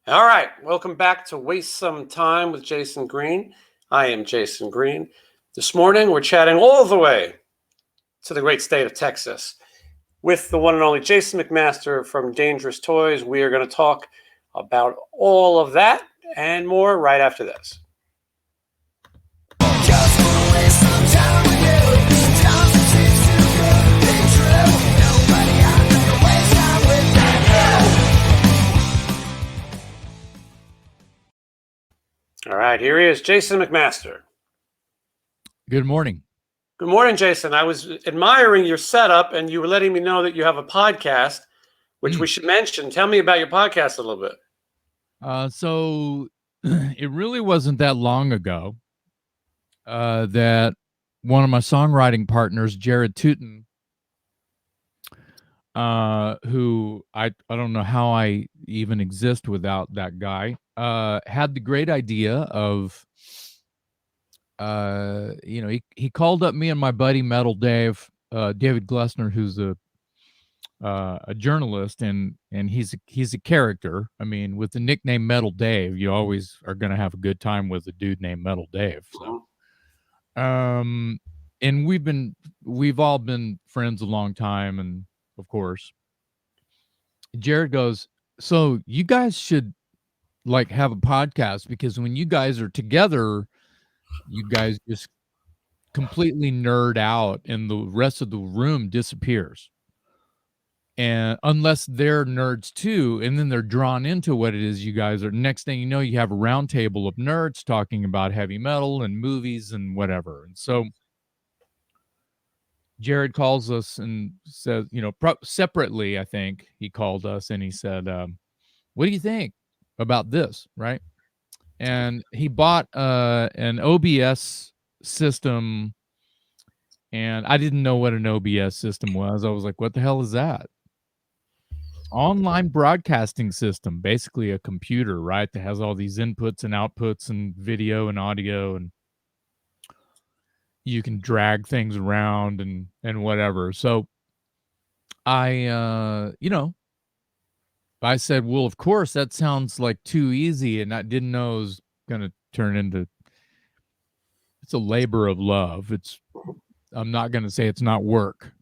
All right, welcome back to Waste Some Time with Jason Green. I am Jason Green. This morning, we're chatting all the way to the great state of Texas with the one and only Jason McMaster from Dangerous Toys. We are going to talk about all of that and more right after this. Just wanna waste some time with you. Sometimes it seems too good to be true. Nobody out there can waste time with you. All right, here he is, Jason McMaster. Good morning. Good morning, Jason. I was admiring your setup, and you were letting me know that you have a podcast, which we should mention. Tell me about your podcast a little bit. So it really wasn't that long ago that one of my songwriting partners, Jared Tootin, who I don't know how I even exist without that guy, had the great idea of, he called up me and my buddy Metal Dave, David Glessner, who's a journalist, and he's a character. I mean, with the nickname Metal Dave, you always are going to have a good time with a dude named Metal Dave. So, and we've all been friends a long time, and of course, Jared goes, "So you guys should like have a podcast, because when you guys are together, you guys just completely nerd out and the rest of the room disappears. And unless they're nerds too, and then they're drawn into what it is you guys are. Next thing you know, you have a round table of nerds talking about heavy metal and movies and whatever." And so Jared calls us and says, separately, I think he called us and he said, "What do you think about this?" Right. And he bought an OBS system, and I didn't know what an OBS system was. I was like, "What the hell is that?" Online broadcasting system, basically a computer, right, that has all these inputs and outputs and video and audio, and you can drag things around and whatever. So I I said, "Well, of course, that sounds like too easy," and I didn't know it was going to turn into, it's a labor of love. I'm not going to say it's not work.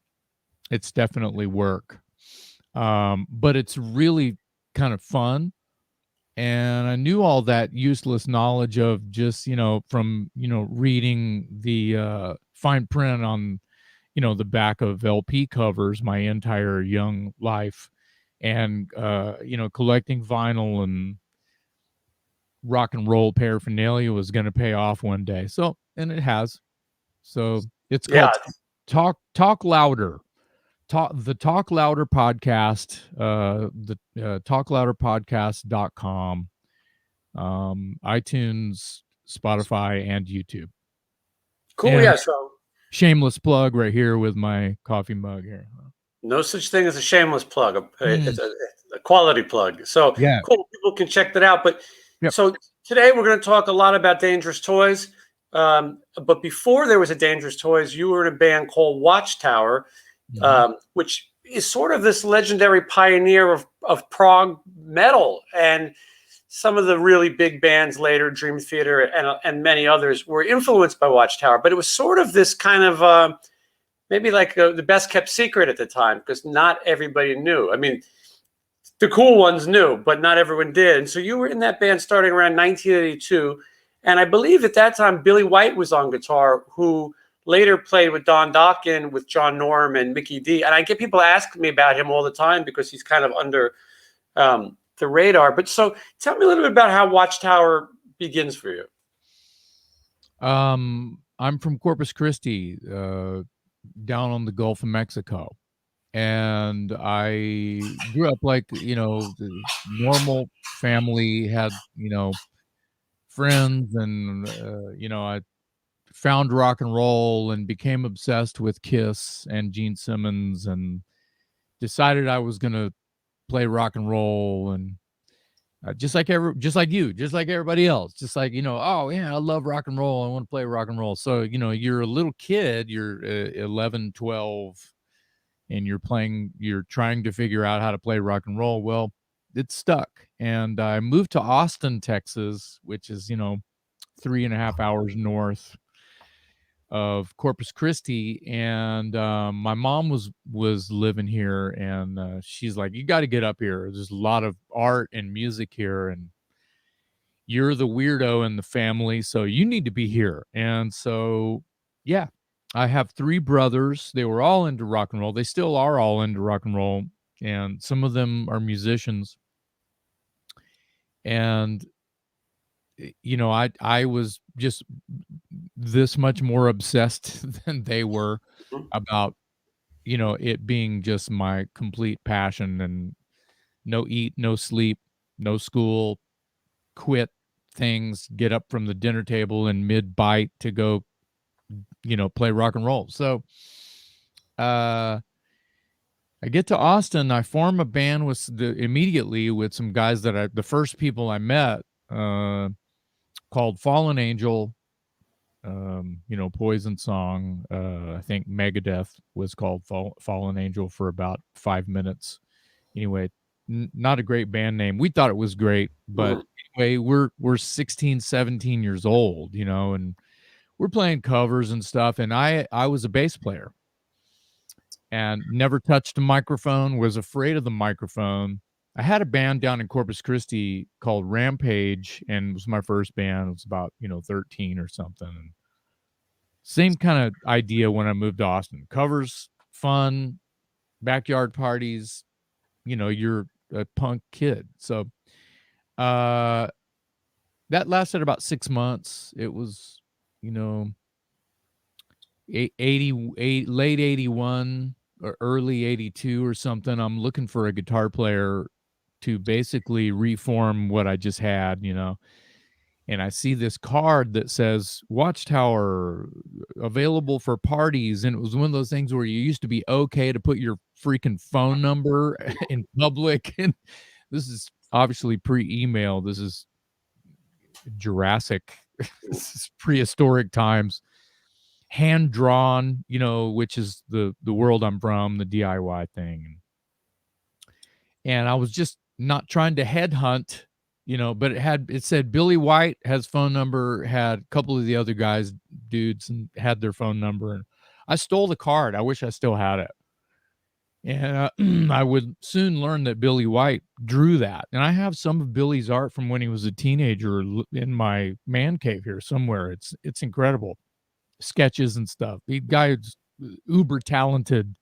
It's definitely work. But it's really kind of fun. And I knew all that useless knowledge of just, from, reading the fine print on, the back of LP covers my entire young life, and, collecting vinyl and rock and roll paraphernalia was going to pay off one day. So, and it has. So it's called Talk Louder. The Talk Louder podcast, talklouderpodcast.com, iTunes, Spotify, and YouTube. Cool. And yeah. So shameless plug right here with my coffee mug here. No such thing as a shameless plug. It's a quality plug. So yeah, cool. People can check that out. But yep. So today we're going to talk a lot about Dangerous Toys. But before there was a Dangerous Toys, you were in a band called Watchtower, which is sort of this legendary pioneer of prog metal. And some of the really big bands later, Dream Theater and many others, were influenced by Watchtower. But it was sort of this kind of maybe like the best kept secret at the time, because not everybody knew. I mean, the cool ones knew, but not everyone did. And so you were in that band starting around 1982. And I believe at that time, Billy White was on guitar, who later played with Don Dokken, with John Norm and Mickey D. And I get people asking me about him all the time because he's kind of under the radar. But so tell me a little bit about how Watchtower begins for you. I'm from Corpus Christi, down on the Gulf of Mexico. And I grew up like, the normal family, had, friends, and, I found rock and roll and became obsessed with Kiss and Gene Simmons, and decided I was going to play rock and roll. And just like everybody else, just like, oh yeah, I love rock and roll, I want to play rock and roll. So, you're a little kid, you're 11, 12, and you're trying to figure out how to play rock and roll. Well, it stuck. And I moved to Austin, Texas, which is 3.5 hours north of Corpus Christi. And my mom was living here, and she's like, "You got to get up here. There's a lot of art and music here, and you're the weirdo in the family, so you need to be here." And so, yeah, I have 3 brothers. They were all into rock and roll. They still are all into rock and roll, and some of them are musicians. And I was just this much more obsessed than they were about, it being just my complete passion, and no eat, no sleep, no school, quit things, get up from the dinner table in mid bite to go, play rock and roll. So, I get to Austin. I form a band immediately with some guys the first people I met, called Fallen Angel. Poison Song. I think Megadeth was called Fallen Angel for about 5 minutes. Anyway, not a great band name. We thought it was great, but anyway, we're 16, 17 years old, and we're playing covers and stuff. And I was a bass player and never touched a microphone, was afraid of the microphone. I had a band down in Corpus Christi called Rampage, and it was my first band. It was about, 13 or something. And same kind of idea when I moved to Austin. Covers, fun, backyard parties, you're a punk kid. So that lasted about 6 months. It was, 88, late 81 or early 82 or something. I'm looking for a guitar player to basically reform what I just had, and I see this card that says Watchtower available for parties. And it was one of those things where you used to be okay to put your freaking phone number in public. And this is obviously pre-email. This is Jurassic, this is prehistoric times. Hand drawn, which is the world I'm from, the DIY thing. And I was just not trying to headhunt, but it said Billy White has phone number, had a couple of the other guys, dudes, and had their phone number. And I stole the card. I wish I still had it. And I would soon learn that Billy White drew that. And I have some of Billy's art from when he was a teenager in my man cave here somewhere. It's incredible. Sketches and stuff. The guy's uber talented.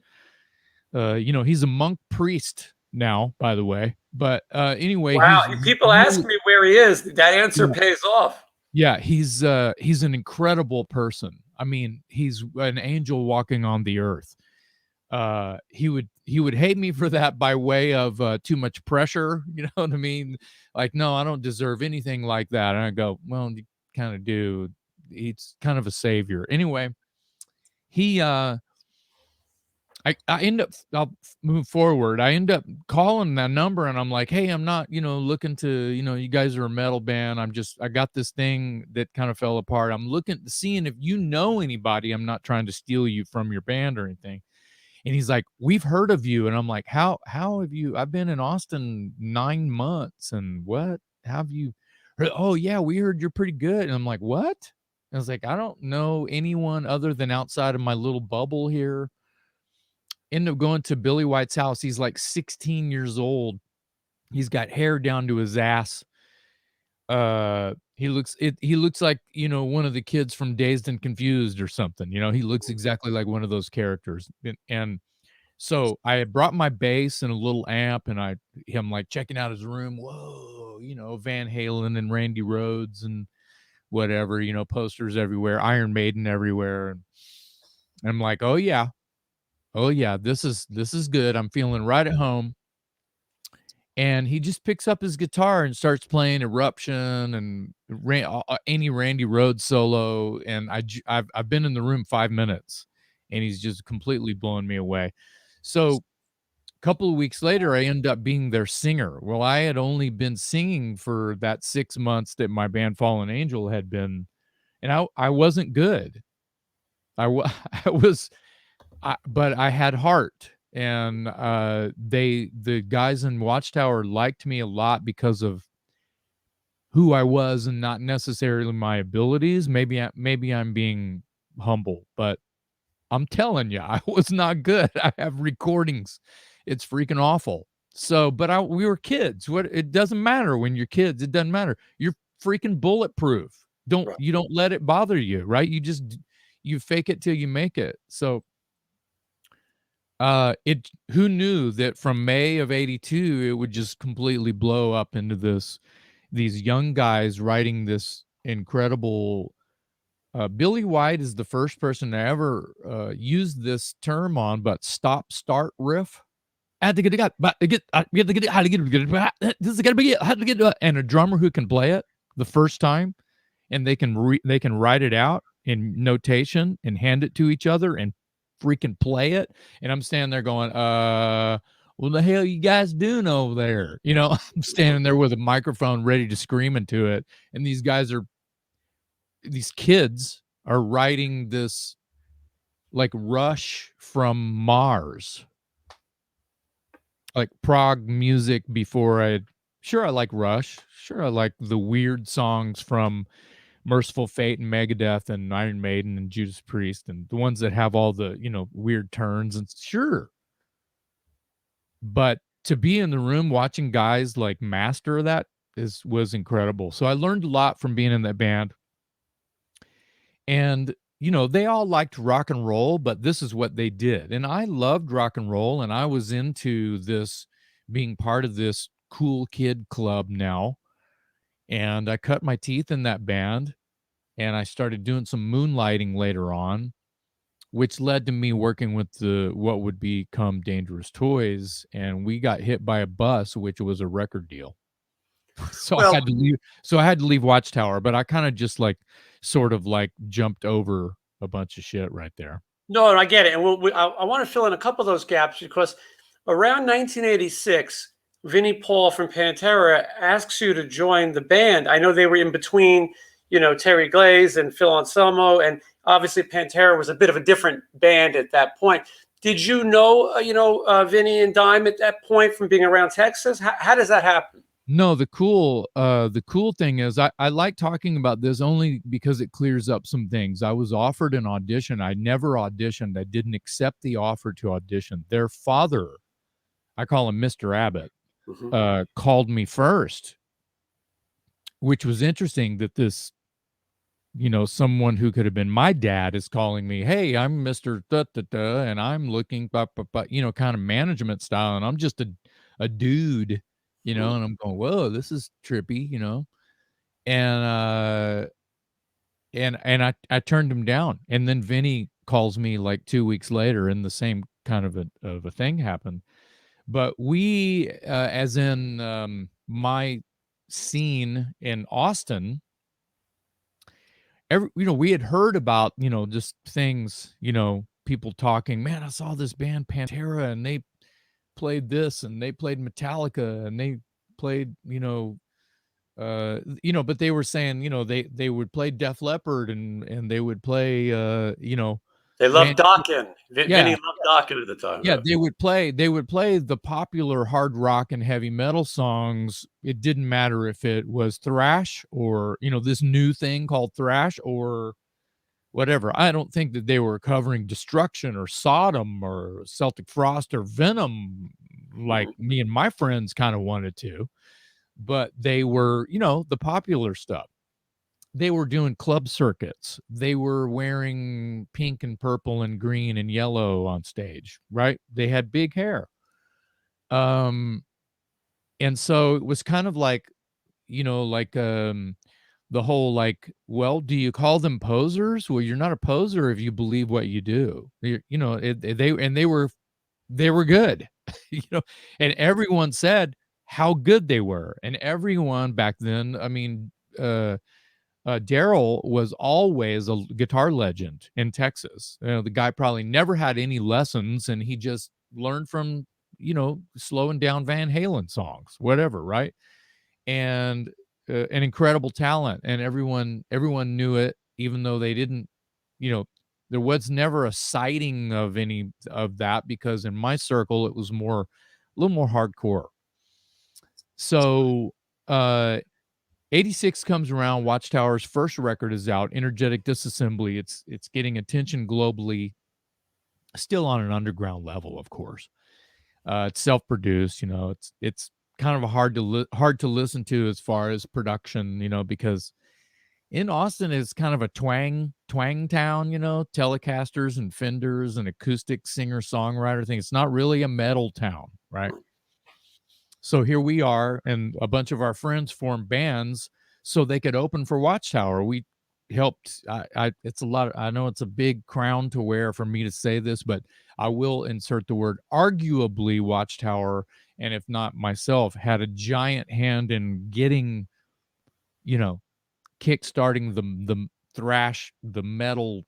He's a monk priest now, by the way. But anyway, wow, people ask me where he is. That answer pays off. Yeah, he's an incredible person. I mean, he's an angel walking on the earth. He would hate me for that by way of too much pressure. You know what I mean? Like, no, I don't deserve anything like that. And I go, well, you kind of do. He's kind of a savior. Anyway, he I end up, I'll move forward. I end up calling that number, and I'm like, hey, I'm not, looking to, you guys are a metal band. I got this thing that kind of fell apart. I'm seeing if you know anybody. I'm not trying to steal you from your band or anything. And he's like, we've heard of you. And I'm like, how have you? I've been in Austin 9 months. And what have you heard? Oh yeah, we heard you're pretty good. And I'm like, what? And I was like, I don't know anyone other than outside of my little bubble here. End up going to Billy White's house. He's like 16 years old. He's got hair down to his ass. He looks like, one of the kids from Dazed and Confused or something. He looks exactly like one of those characters. And so I had brought my bass and a little amp, and I'm like checking out his room. Whoa, Van Halen and Randy Rhoads and whatever, posters everywhere, Iron Maiden everywhere. And I'm like, oh yeah, this is good. I'm feeling right at home. And he just picks up his guitar and starts playing Eruption and any Randy Rhoads solo. And I've been in the room 5 minutes, and he's just completely blowing me away. So a couple of weeks later, I end up being their singer. Well, I had only been singing for that 6 months that my band Fallen Angel had been, and I wasn't good. I was, but I had heart, and the guys in Watchtower liked me a lot because of who I was and not necessarily my abilities. Maybe I'm being humble, but I'm telling you, I was not good. I have recordings. It's freaking awful. So, but we were kids. What it doesn't matter when you're kids. It doesn't matter. You're freaking bulletproof. Right. You don't let it bother you, right? You fake it till you make it. So, it who knew that from May of '82 it would just completely blow up into these young guys writing this incredible. Billy White is the first person to ever use this term on, but stop start riff. And a drummer who can play it the first time, and they can write it out in notation and hand it to each other and freaking play it. And I'm standing there going, what the hell you guys doing over there? You know, I'm standing there with a microphone ready to scream into it, and these kids are writing this like Rush from Mars, like prog music before I like Rush. Sure, I like the weird songs from Merciful Fate and Megadeth and Iron Maiden and Judas Priest and the ones that have all the, weird turns and sure. But to be in the room watching guys like master that was incredible. So I learned a lot from being in that band. And, they all liked rock and roll, but this is what they did. And I loved rock and roll, and I was into this being part of this cool kid club now. And I cut my teeth in that band, and I started doing some moonlighting later on, which led to me working with what would become Dangerous Toys, and we got hit by a bus, which was a record deal. So I Well, had to leave. So I had to leave Watchtower, but I kind of just sort of jumped over a bunch of shit right there. no, and I get it. And I want to fill in a couple of those gaps because around 1986, Vinnie Paul from Pantera asks you to join the band. I know they were in between, Terry Glaze and Phil Anselmo, and obviously Pantera was a bit of a different band at that point. Did you know, Vinnie and Dime at that point from being around Texas? How does that happen? No, the cool thing is I like talking about this only because it clears up some things. I was offered an audition. I never auditioned. I didn't accept the offer to audition. Their father, I call him Mr. Abbott, called me first, which was interesting that this, someone who could have been my dad is calling me, hey, I'm Mr. Da, da, da, and I'm looking, kind of management style. And I'm just a dude, and I'm going, whoa, this is trippy, and I turned him down. And then Vinny calls me like 2 weeks later, and the same kind of a thing happened. But we, as in my scene in Austin, we had heard about, just things, people talking, man, I saw this band Pantera and they played this and they played Metallica and they played, but they were saying, they would play Def Leppard and they would play, They Van loved Dokken. yeah, Vinny loved Dokken at the time. yeah, they would play the popular hard rock and heavy metal songs. It didn't matter if it was thrash or, this new thing called thrash or whatever. I don't think that they were covering Destruction or Sodom or Celtic Frost or Venom like me and my friends kind of wanted to, but they were, the popular stuff. They were doing club circuits. They were wearing pink and purple and green and yellow on stage, right? They had big hair. And so it was kind of like, the whole well, do you call them posers? Well, you're not a poser if you believe what you do. They were good, and everyone said how good they were, and everyone back then, I mean, Daryl was always a guitar legend in Texas. The guy probably never had any lessons, and he just learned from, slowing down Van Halen songs, whatever, right? And an incredible talent, and everyone knew it, even though they didn't, There was never a sighting of any of that because in my circle it was a little more hardcore. So, 86 comes around, Watchtower's first record is out, Energetic Disassembly. It's getting attention globally, still on an underground level, of course. It's self-produced, it's kind of hard to listen to as far as production, because in Austin it's kind of a twang town, Telecasters and Fenders and acoustic singer-songwriter thing. It's not really a metal town, right? So here we are, and a bunch of our friends formed bands so they could open for Watchtower. We helped. It's a lot. I know it's a big crown to wear for me to say this, but I will insert the word arguably Watchtower, and if not myself, had a giant hand in getting, kickstarting the thrash, the metal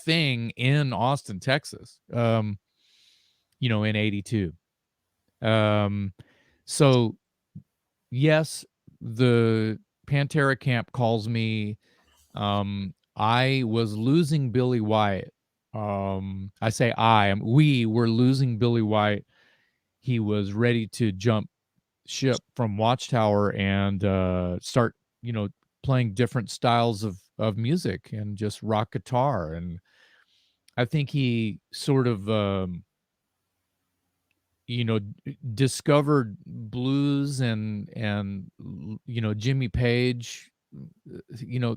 thing in Austin, Texas. In '82. So yes, the Pantera camp calls me. I was losing Billy White. I say we were losing Billy White. He was ready to jump ship from Watchtower and start, playing different styles of music and just rock guitar. And I think he sort of discovered blues and Jimmy Page,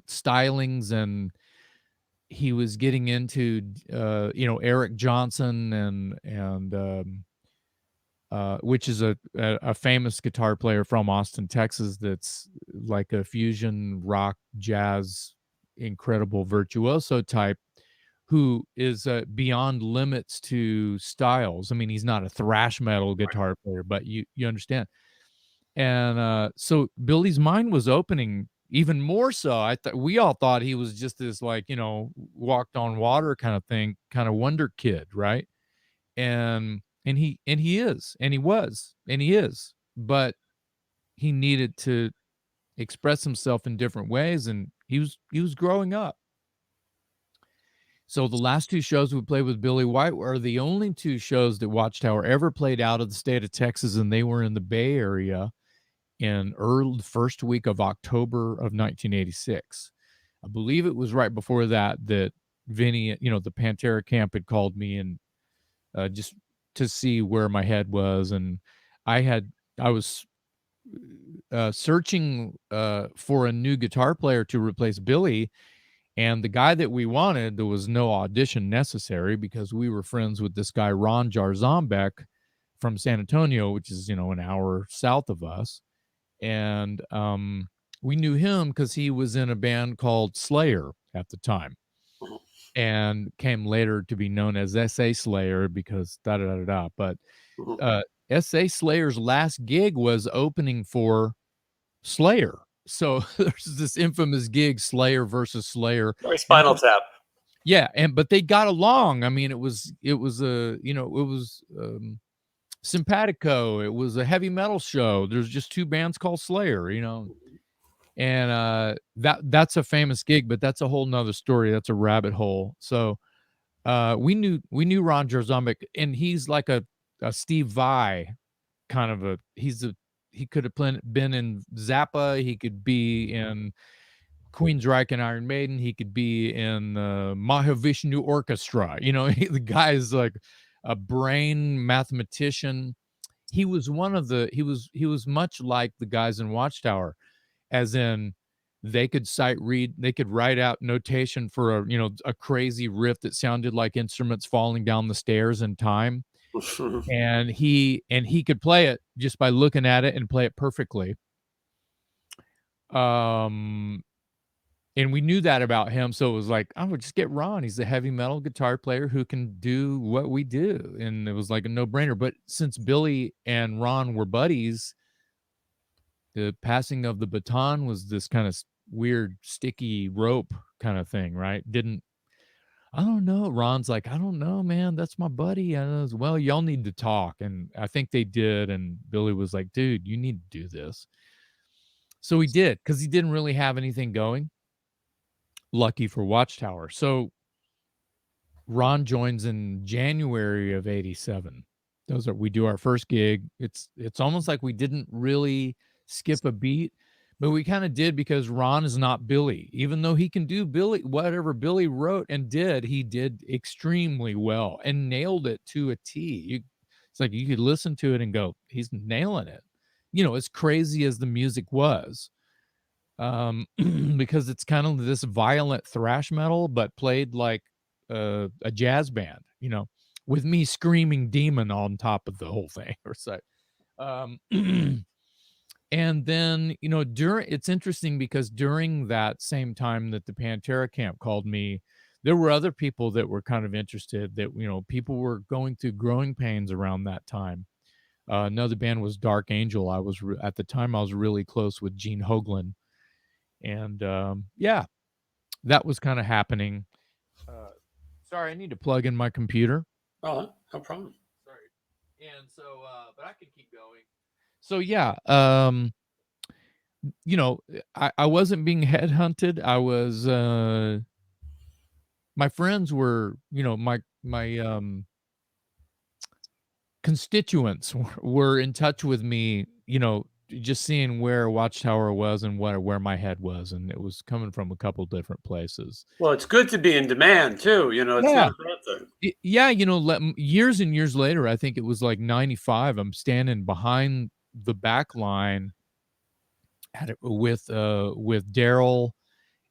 stylings, and he was getting into Eric Johnson and which is a famous guitar player from Austin, Texas, that's like a fusion rock jazz incredible virtuoso type who is beyond limits to styles. I mean, he's not a thrash metal guitar player, but you understand. And so Billy's mind was opening even more so. We all thought he was just this like, walked on water kind of thing, kind of wonder kid, right? And he is, and he was, and he is, but he needed to express himself in different ways, and he was growing up. So the last two shows we played with Billy White were the only two shows that Watchtower ever played out of the state of Texas, and they were in the Bay Area in early first week of October of 1986. I believe it was right before that Vinny, the Pantera camp had called me and just to see where my head was, and I was searching for a new guitar player to replace Billy. And the guy that we wanted, there was no audition necessary because we were friends with this guy, Ron Jarzombeck from San Antonio, which is, an hour south of us. And we knew him because he was in a band called Slayer at the time and came later to be known as S.A. Slayer because da-da-da-da-da. But S.A. Slayer's last gig was opening for Slayer. So there's this infamous gig, Slayer versus Slayer. Or Spinal Tap. Yeah, but they got along. I mean, it was simpatico. It was a heavy metal show. There's just two bands called Slayer, and that's a famous gig, but that's a whole nother story. That's a rabbit hole. So we knew Ron Jarzombeck, and he's like a Steve Vai kind of he could have been in Zappa. He could be in Queensryche and Iron Maiden. He could be in Mahavishnu Orchestra. The guy is like a brain mathematician. He was he was much like the guys in Watchtower, as in they could they could write out notation for a crazy riff that sounded like instruments falling down the stairs in time. And he could play it just by looking at it and play it perfectly. And we knew that about him, so it was like, I would just get Ron. He's a heavy metal guitar player who can do what we do, and it was like a no-brainer. But since Billy and Ron were buddies, the passing of the baton was this kind of weird sticky rope kind of thing, right? I don't know. Ron's like, I don't know, man. That's my buddy. And I was, well, y'all need to talk. And I think they did. And Billy was like, dude, you need to do this. So he did, because he didn't really have anything going. Lucky for Watchtower. So Ron joins in January of '87. We do our first gig. It's almost like we didn't really skip a beat, but we kind of did because Ron is not Billy. Even though he can do Billy, whatever Billy wrote and did, he did extremely well and nailed it to a T. It's like you could listen to it and go, he's nailing it. As crazy as the music was, because it's kind of this violent thrash metal, but played like a jazz band, with me screaming demon on top of the whole thing or so. Um, and then, it's interesting because during that same time that the Pantera camp called me, there were other people that were kind of interested that, people were going through growing pains around that time. Another band was Dark Angel. At the time I was really close with Gene Hoglan. And yeah, that was kind of happening. Uh, sorry, I need to plug in my computer. Oh, no problem. Sorry. And so, but I can keep going. So yeah, I wasn't being headhunted. I was. My friends were, my constituents were in touch with me. Just seeing where Watchtower was and where my head was, and it was coming from a couple different places. Well, it's good to be in demand too. It's Yeah. not a bad thing. Yeah, years and years later, I think it was like 95, I'm standing behind the back line with Daryl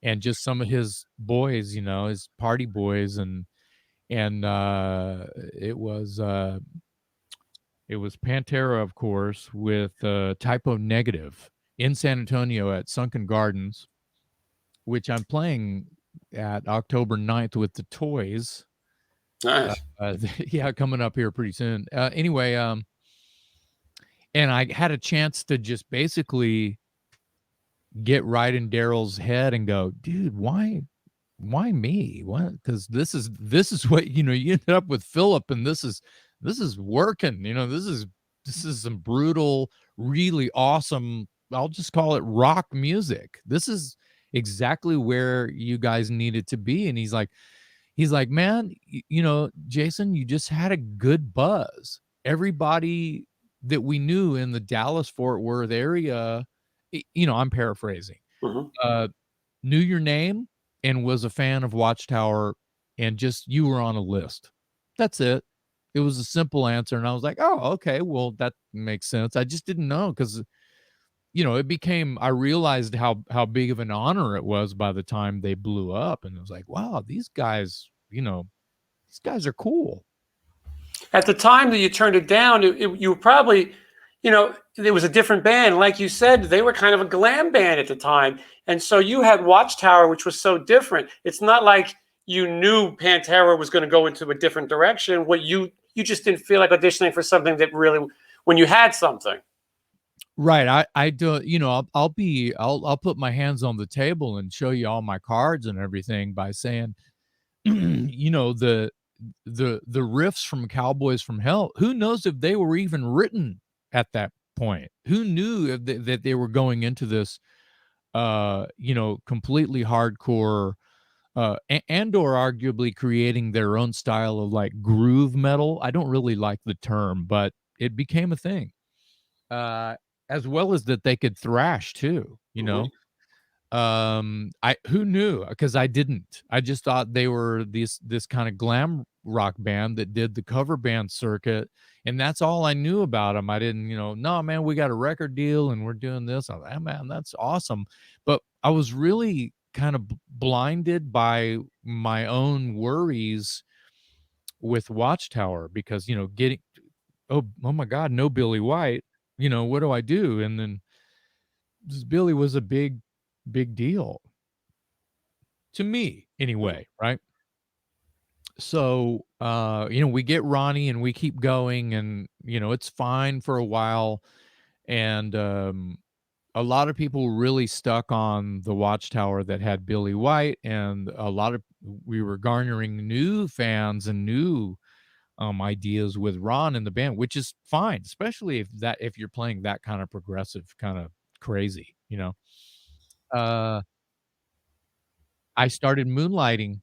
and just some of his boys, his party boys, and it was Pantera, of course, with Typo Negative in San Antonio at Sunken Gardens, which I'm playing at October 9th with the Toys. Nice. Yeah, coming up here pretty soon. Anyway, and I had a chance to just basically get right in Daryl's head and go, dude, why me? What? Because this is what you ended up with Philip, and this is working. This is some brutal, really awesome. I'll just call it rock music. This is exactly where you guys needed to be. And he's like, man, Jason, you just had a good buzz. Everybody that we knew in the Dallas Fort Worth area, I'm paraphrasing, Mhm. knew your name and was a fan of Watchtower, and just you were on a list. That's it. It was a simple answer. And I was like, oh, okay, well, that makes sense. I just didn't know because I realized how big of an honor it was by the time they blew up. And it was like, wow, these guys are cool. At the time that you turned it down, you were probably, it was a different band. Like you said, they were kind of a glam band at the time. And so you had Watchtower, which was so different. It's not like you knew Pantera was going to go into a different direction. You just didn't feel like auditioning for something that really, when you had something. Right. I do, I'll put my hands on the table and show you all my cards and everything by saying, the riffs from Cowboys from Hell, who knows if they were even written at that point? Who knew that they were going into this completely hardcore and or arguably creating their own style of like groove metal. I don't really like the term, but it became a thing. As well as that they could thrash too, I who knew? Because I didn't. I just thought they were this kind of glam rock band that did the cover band circuit, and that's all I knew about them. I didn't, no man, we got a record deal and we're doing this. I was like, man, that's awesome. But I was really kind of blinded by my own worries with Watchtower because getting oh my god, no Billy White. What do I do? And then Billy was a big deal to me anyway, right? So, we get Ronnie and we keep going and, it's fine for a while. And, a lot of people really stuck on the Watchtower that had Billy White, and we were garnering new fans and new ideas with Ron and the band, which is fine, especially if you're playing that kind of progressive, kind of crazy. Uh, I started moonlighting.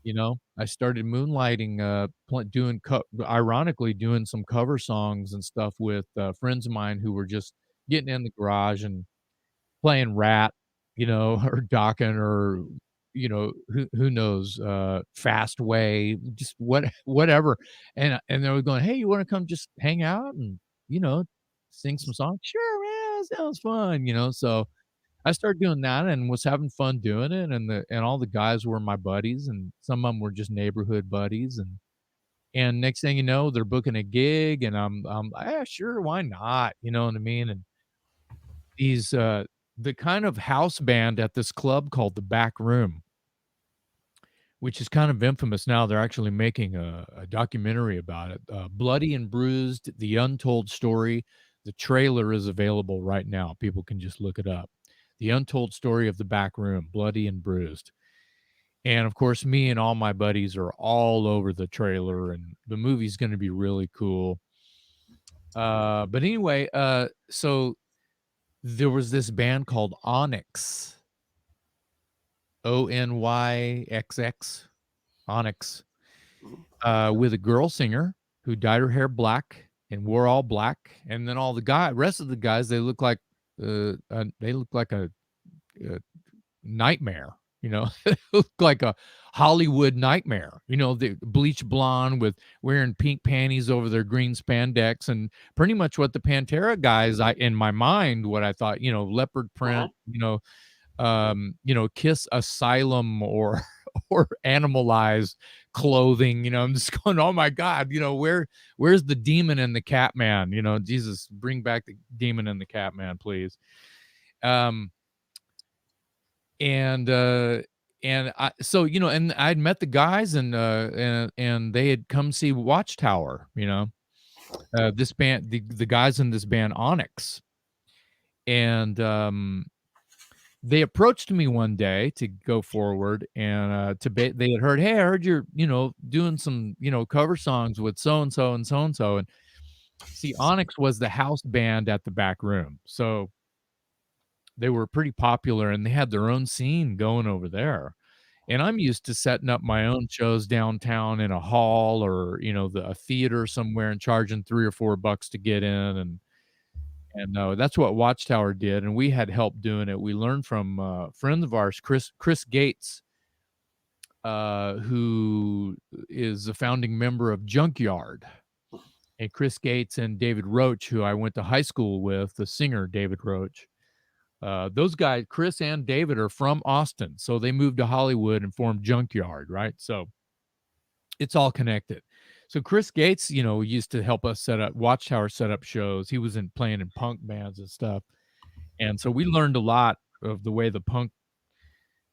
You know, I started moonlighting, doing ironically, doing some cover songs and stuff with, friends of mine who were just getting in the garage and playing Rat, or Dokken or, who knows, Fast Way, just whatever, and they were going, "Hey, you wanna come just hang out and, you know, sing some songs?" "Sure, man, that sounds fun," so I started doing that and was having fun doing it, and all the guys were my buddies, and some of them were just neighborhood buddies, and next thing you know, they're booking a gig, and "Yeah, sure, why not?" You know what I mean? And these, the kind of house band at this club called The Back Room, which is kind of infamous now. They're actually making a documentary about it. Bloody and Bruised: The Untold Story. The trailer is available right now. People can just look it up. The Untold Story of the Back Room, Bloody and Bruised. And of course, me and all my buddies are all over the trailer, and the movie's going to be really cool. But anyway, so there was this band called Onyx, Onyxx, Onyx, with a girl singer who dyed her hair black and wore all black, and then all the rest of the guys, they look like a nightmare, It looked like a Hollywood nightmare, the bleach blonde with wearing pink panties over their green spandex, and pretty much what the Pantera guys, in my mind, what I thought, leopard Uh-huh. print, Kiss Asylum or or Animalize clothing, I'm just going, "Oh my God, where's the demon and the Catman? Jesus, bring back the demon and the Catman, please." Um, and and I'd met the guys, and they had come see Watchtower, this band, the guys in this band Onyx, and they approached me one day to go forward, and they had heard, "Hey, I heard you're doing some cover songs with so and so and so and so," and see, Onyx was the house band at the Back Room, so they were pretty popular, and they had their own scene going over there. And I'm used to setting up my own shows downtown in a hall or, a theater somewhere and charging 3 or $4 to get in, and that's what Watchtower did, and we had help doing it. We learned from, friends of ours, Chris Gates, who is a founding member of Junkyard, and Chris Gates and David Roach, who I went to high school with, the singer David Roach. Those guys, Chris and David, are from Austin, so they moved to Hollywood and formed Junkyard, right? So it's all connected. So Chris Gates, used to help us set up Watchtower, set up shows. He was playing in punk bands and stuff, and so we learned a lot of the way the punk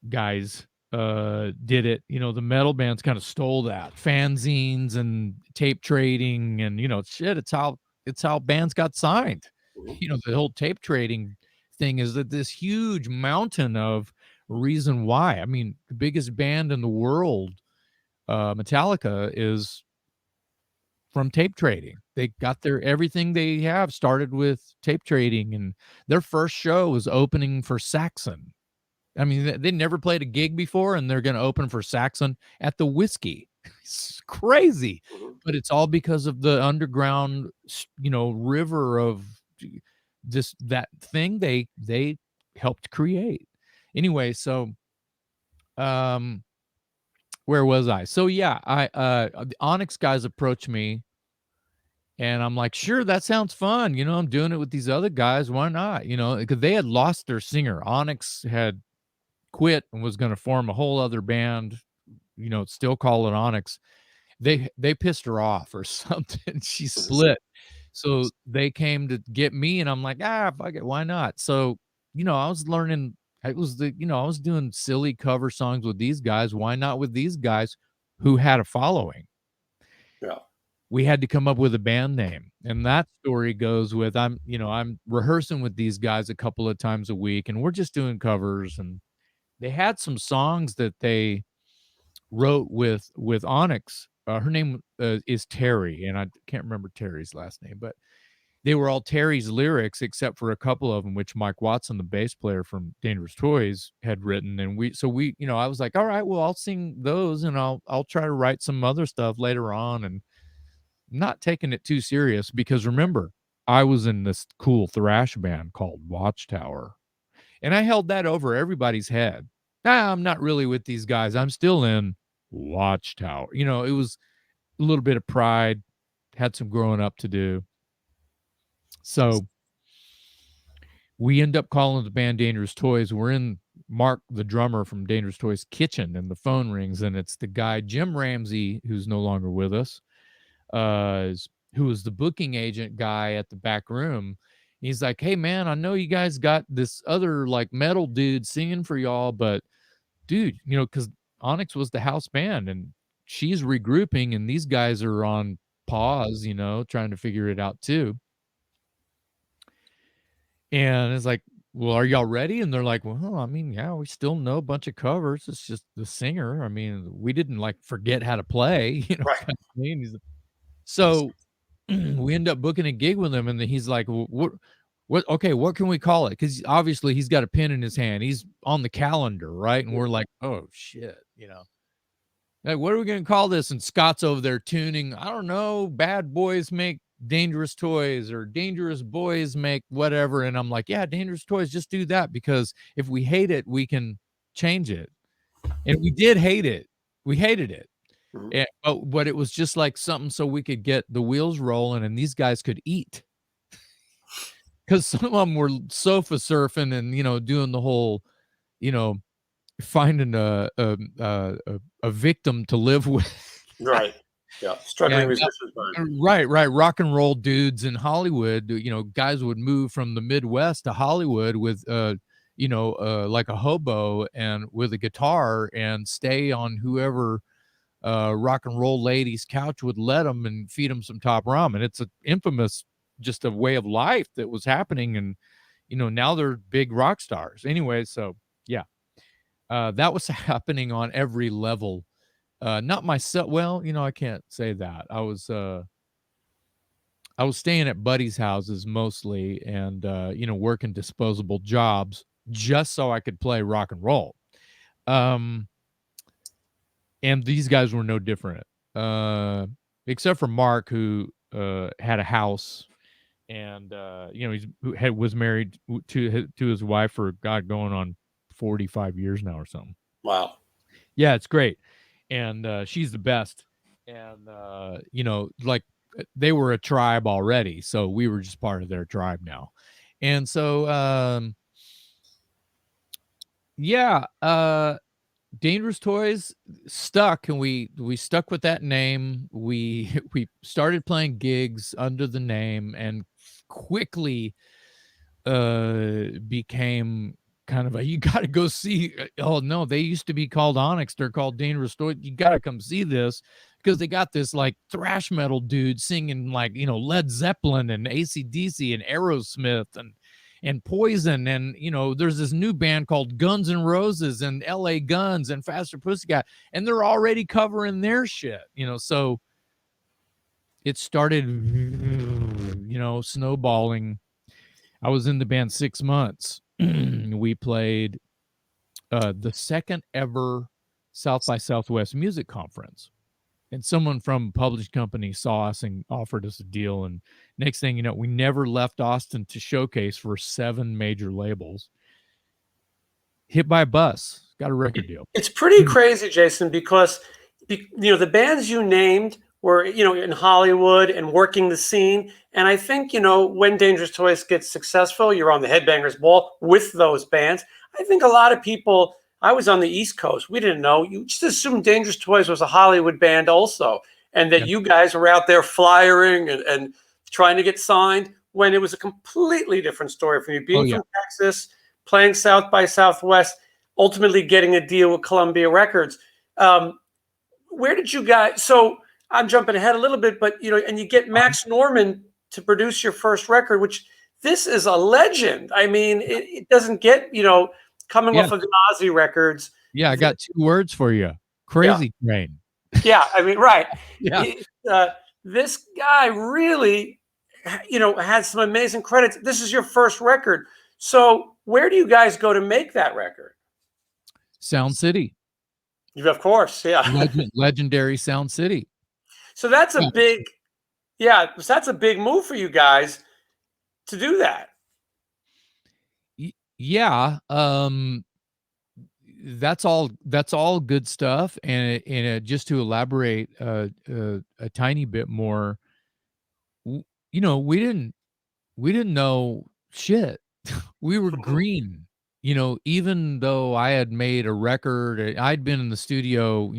guys did it. The metal bands kind of stole that, fanzines and tape trading, and shit. It's how bands got signed. Mhm. The whole tape trading thing is that this huge mountain of reason why. I mean, the biggest band in the world, Metallica, is from tape trading. They got everything they have started with tape trading, and their first show was opening for Saxon. I mean, they never played a gig before, and they're gonna open for Saxon at the Whiskey. It's crazy, Mhm. but it's all because of the underground, river of that thing they helped create. Anyway, so, um, where was I? So, yeah, the Onyx guys approached me, and I'm like, "Sure, that sounds fun, I'm doing it with these other guys, why not?" Because they had lost their singer. Onyx had quit and was gonna form a whole other band, still call it Onyx. They pissed her off or something. She split. So they came to get me, and I'm like, "Ah, fuck it, why not?" So, I was learning. I was doing silly cover songs with these guys. Why not with these guys who had a following? Yeah. We had to come up with a band name, and that story goes with, I'm rehearsing with these guys a couple of times a week, and we're just doing covers, and they had some songs that they wrote with Onyx. Her name, is Terry, and I can't remember Terry's last name, but they were all Terry's lyrics, except for a couple of them, which Mike Watson, the bass player from Dangerous Toys, had written. And we, I was like, all right, well, I'll sing those, and I'll try to write some other stuff later on, and not taking it too serious, because remember, I was in this cool thrash band called Watchtower, and I held that over everybody's head. I'm not really with these guys. I'm still in Watchtower. It was a little bit of pride, had some growing up to do. So we end up calling the band Dangerous Toys. We're in Mark, the drummer from Dangerous Toys' kitchen, and the phone rings, and it's the guy, Jim Ramsey, who's no longer with us, who was the booking agent guy at the back room. He's like, hey, man, I know you guys got this other like metal dude singing for y'all, but dude, because Onyx was the house band, and she's regrouping, and these guys are on pause, trying to figure it out too. And it's like, well, are y'all ready? And they're like, well, I mean, yeah, we still know a bunch of covers. It's just the singer. I mean, we didn't like forget how to play, Right. kind of thing. So we end up booking a gig with him, and he's like, well, okay, what can we call it? Because obviously he's got a pen in his hand. He's on the calendar, right? And we're like, oh, shit, Like, what are we going to call this? And Scott's over there tuning, I don't know, bad boys make dangerous toys, or dangerous boys make whatever. And I'm like, yeah, dangerous toys, just do that, because if we hate it, we can change it. And we did hate it. We hated it. But it was just like something so we could get the wheels rolling and these guys could eat. Because some of them were sofa surfing and, doing the whole, finding a victim to live with. Right. Yeah. Struggling resistance. Right. Rock and roll dudes in Hollywood, guys would move from the Midwest to Hollywood with, like a hobo and with a guitar, and stay on whoever rock and roll lady's couch would let them, and feed them some top ramen. It's an infamous, just a way of life that was happening. And, now they're big rock stars. Anyway, so yeah, that was happening on every level. Not myself. Well, I can't say that. I was staying at buddies' houses mostly, and, working disposable jobs just so I could play rock and roll. And these guys were no different, except for Mark, who had a house, and was married to his wife for, God, going on 45 years now or something. Wow. Yeah, it's great, and she's the best. And like, they were a tribe already, so we were just part of their tribe now. And so Dangerous Toys stuck, and we stuck with that name. We started playing gigs under the name, and quickly became kind of a, you got to go see. Oh no, they used to be called Onyx. They're called Dangerous Toys. You got to come see this, because they got this like thrash metal dude singing like Led Zeppelin and AC/DC and Aerosmith and Poison, and there's this new band called Guns N' Roses and LA Guns and Faster Pussycat, and they're already covering their shit, so it started snowballing. I was in the band 6 months. We played the second ever South by Southwest music conference, and someone from a publishing company saw us and offered us a deal. And next thing you know, we never left Austin to showcase for 7 major labels. Hit by a bus, got a record deal. It's pretty crazy, Jason, because the bands you named were in Hollywood and working the scene. And I think when Dangerous Toys gets successful, you're on the Headbangers Ball with those bands. I think a lot of people. I was on the East Coast. We didn't know. You just assumed Dangerous Toys was a Hollywood band also, and that you guys were out there flyering and trying to get signed, when it was a completely different story from you being from Texas, playing South by Southwest, ultimately getting a deal with Columbia Records. Where did you guys? So I'm jumping ahead a little bit, but and you get Max Norman to produce your first record, which this is a legend. I mean, it doesn't get coming off of the Ozzy records. Yeah, I got 2 words for you. Crazy Train. Yeah, I mean, right. Yeah. This guy really had some amazing credits. This is your first record. So where do you guys go to make that record? Sound City. Of course, yeah. Legendary Sound City. So that's a big, that's a big move for you guys to do that. Yeah. That's all good stuff. And just to elaborate a tiny bit more, we didn't know shit. We were green. Even though I had made a record, I'd been in the studio,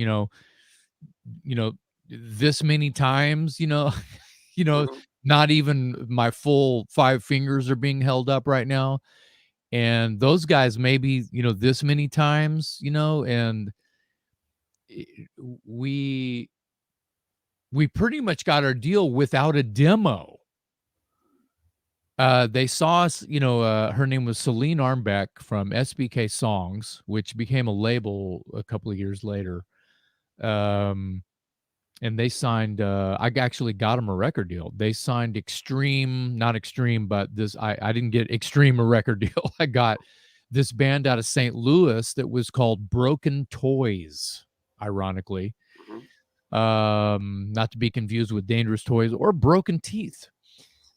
this many times, Mhm. not even my full 5 fingers are being held up right now. And those guys maybe, this many times, and we pretty much got our deal without a demo. They saw us, her name was Celine Armbeck from SBK Songs, which became a label a couple of years later. And they signed, I actually got them a record deal. They signed Extreme, not Extreme, but I didn't get Extreme a record deal. I got this band out of St. Louis that was called Broken Toys, ironically. Mhm. Not to be confused with Dangerous Toys or Broken Teeth,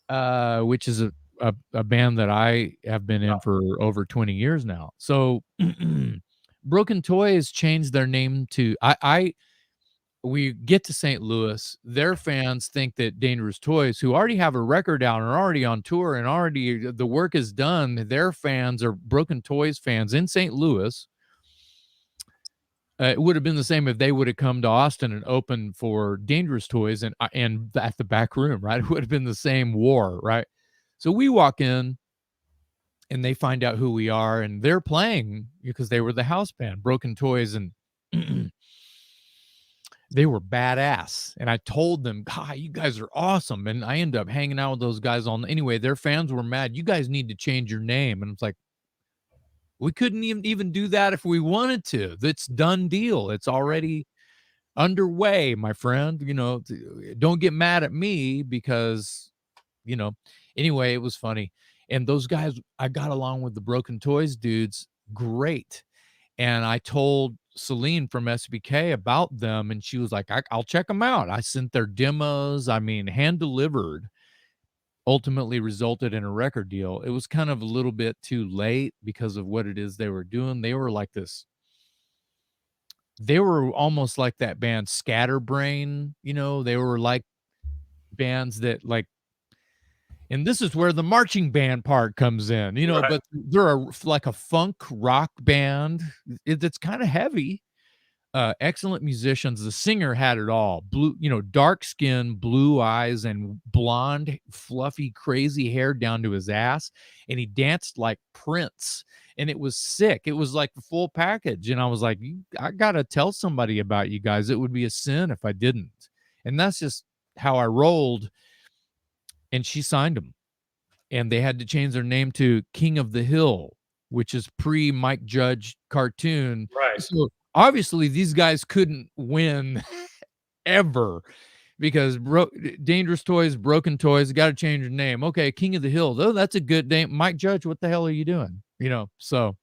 which is a band that I have been in for over 20 years now. So Broken Toys changed their name to we get to St. Louis, their fans think that Dangerous Toys, who already have a record out and are already on tour and already the work is done, their fans are Broken Toys fans in St. Louis. It would have been the same if they would have come to Austin and opened for Dangerous Toys and at the back room, right? It would have been the same war, right? So we walk in and they find out who we are and they're playing because they were the house band, Broken Toys, and they were badass. And I told them, God, you guys are awesome. And I ended up hanging out with those guys anyway, their fans were mad. You guys need to change your name. And it's like, we couldn't even do that if we wanted to. That's done deal. It's already underway, my friend. Don't get mad at me because, anyway, it was funny. And those guys, I got along with the Broken Toys dudes great. And I told Celine from SBK about them, and she was like, I'll check them out. I sent their demos. I mean, hand delivered. Ultimately resulted in a record deal. It was kind of a little bit too late because of what it is they were doing. They were like this. They were almost like that band Scatterbrain. They were like bands that like, and this is where the marching band part comes in, Right. but they're like a funk rock band. It's kind of heavy. Excellent musicians. The singer had it all. Blue, dark skin, blue eyes, and blonde, fluffy, crazy hair down to his ass. And he danced like Prince. And it was sick. It was like the full package. And I was like, I gotta tell somebody about you guys. It would be a sin if I didn't. And that's just how I rolled. And she signed them. And they had to change their name to King of the Hill, which is pre Mike Judge cartoon. Right. So obviously these guys couldn't win ever because Dangerous Toys, Broken Toys, got to change your name. Okay, King of the Hill, though, that's a good name. Mike Judge, what the hell are you doing? So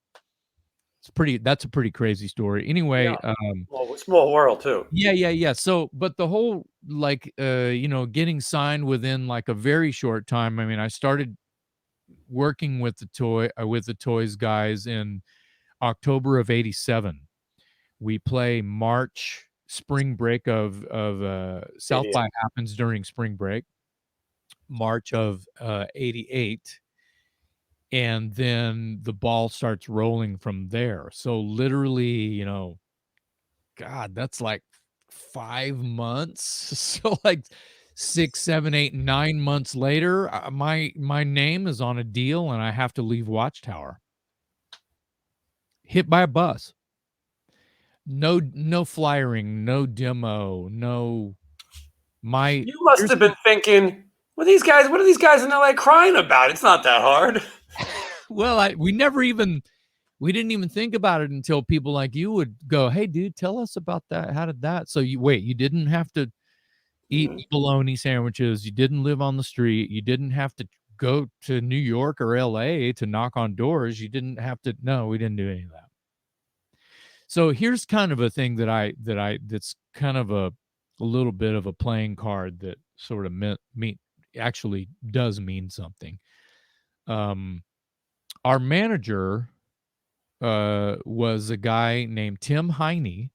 that's a pretty crazy story. Anyway, Well, small world too. yeah. So, but the whole like getting signed within like a very short time. I mean, I started working with the Toys guys in October of '87. We play March, spring break of South by happens during spring break, March of '88. And then the ball starts rolling from there. So literally, God, that's like 5 months. So like 6, 7, 8, 9 months later, my name is on a deal and I have to leave Watchtower. Hit by a bus. No flyering, no demo, no. You must have been thinking, what are these guys in LA crying about? It's not that hard. Well, we didn't even think about it until people like you would go, hey dude, tell us about that. How did that? So you didn't have to eat bologna sandwiches. You didn't live on the street. You didn't have to go to New York or LA to knock on doors. You didn't have to. No, we didn't do any of that. So here's kind of a thing that's kind of a little bit of a playing card that sort of actually does mean something. Our manager was a guy named Tim Heine,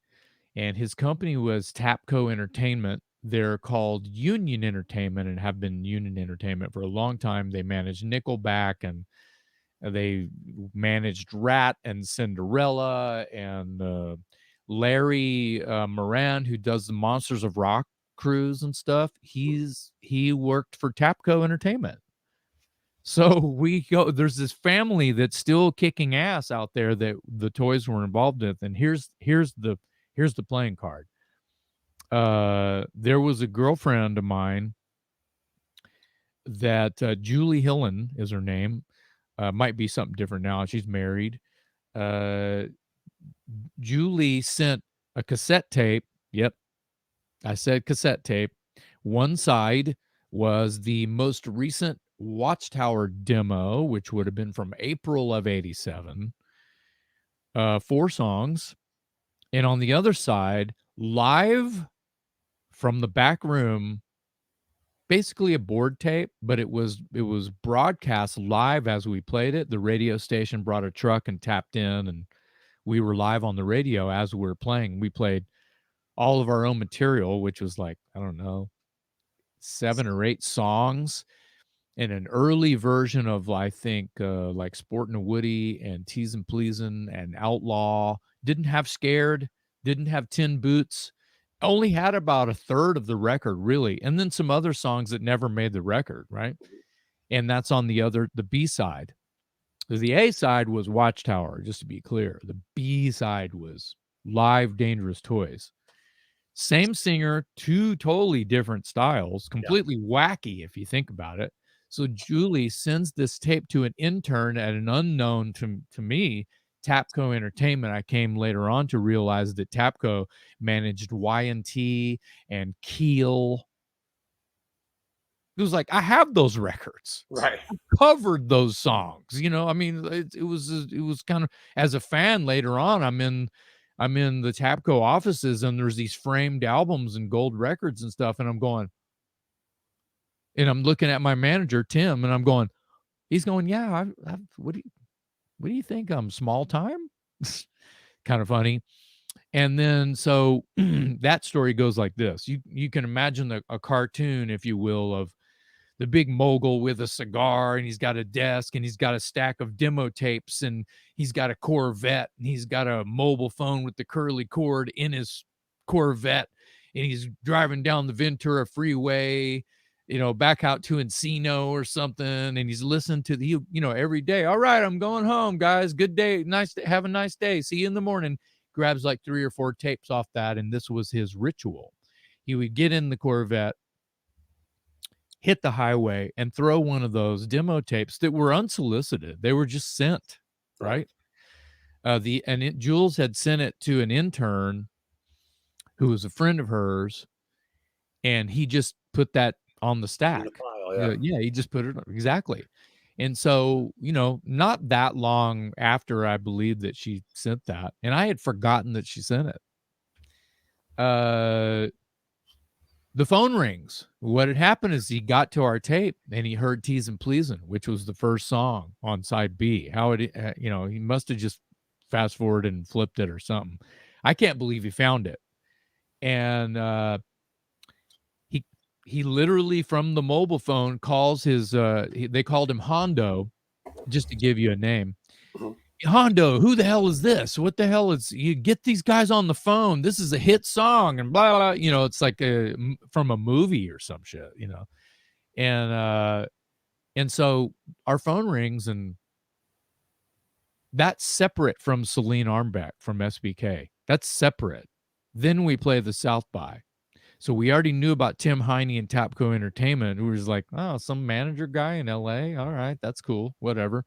and his company was Tapco Entertainment. They're called Union Entertainment and have been Union Entertainment for a long time. They managed Nickelback, and they managed Rat and Cinderella, and Larry Moran, who does the Monsters of Rock cruise and stuff. He worked for Tapco Entertainment. So there's this family that's still kicking ass out there that the toys were involved with. And here's the playing card. There was a girlfriend of mine that Julie Hillen is her name. Might be something different now. She's married. Julie sent a cassette tape. Yep, I said cassette tape. One side was the most recent Watchtower demo, which would have been from April of '87. 4 songs. And on the other side, live from the back room, basically a board tape, but it was broadcast live as we played it. The radio station brought a truck and tapped in, and we were live on the radio as we were playing. We played all of our own material, which was like, I don't know, 7 or 8 songs, and an early version of, I think, like Sportin' a Woody and Teasin' Pleasin' and Outlaw. Didn't have Scared, didn't have Tin Boots, only had about a third of the record, really, and then some other songs that never made the record, right? And that's on the B side. The A side was Watchtower, just to be clear. The B side was Live Dangerous Toys. Same singer, 2 totally different styles, completely wacky if you think about it. So Julie sends this tape to an intern at an unknown to me, Tapco Entertainment. I came later on to realize that Tapco managed Y&T and Keel. It was like, I have those records. Right. I covered those songs. I mean, it was kind of, as a fan later on, I'm in the Tapco offices, and there's these framed albums and gold records and stuff, and I'm looking at my manager Tim, and I'm going, he's going, yeah, what do you think? I'm small time. Kind of funny. And then so that story goes like this. You can imagine a cartoon, if you will, of the big mogul with a cigar, and he's got a desk, and he's got a stack of demo tapes, and he's got a Corvette, and he's got a mobile phone with the curly cord in his Corvette, and he's driving down the Ventura freeway, back out to Encino or something, and he's listening to every day. All right, I'm going home, guys. Good day. Have a nice day. See you in the morning. Grabs like 3 or 4 tapes off that, and this was his ritual. He would get in the Corvette, hit the highway, and throw one of those demo tapes that were unsolicited. They were just sent, right? Jules had sent it to an intern who was a friend of hers, and he just put that on the stack. Pile, yeah, he just put it exactly. And so, not that long after, I believe that she sent that, and I had forgotten that she sent it. The phone rings. What had happened is he got to our tape and he heard Teasin' Pleasin', which was the first song on side B. He must have just fast forwarded and flipped it or something. I can't believe he found it. And he literally, from the mobile phone, calls they called him Hondo, just to give you a name. Hondo, who the hell is this? What the hell is, you get these guys on the phone. This is a hit song, and blah, blah, blah. It's like from a movie or some shit, and so our phone rings, and that's separate from Celine Armbeck from SBK. That's separate. Then we play the South by. So we already knew about Tim Heine and Tapco Entertainment, who was like, oh, some manager guy in LA. All right, that's cool, whatever.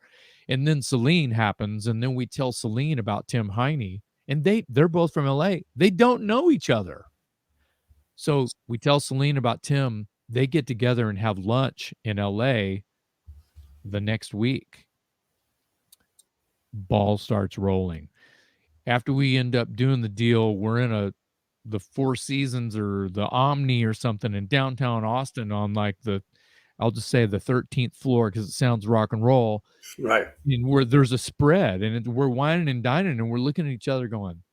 And then Celine happens, and then we tell Celine about Tim Heine, and they're both from LA. They don't know each other. So we tell Celine about Tim. They get together and have lunch in LA the next week. Ball starts rolling. After we end up doing the deal, we're in the Four Seasons or the Omni or something in downtown Austin on like I'll just say the 13th floor because it sounds rock and roll. Right. And where there's a spread and we're whining and dining and we're looking at each other going,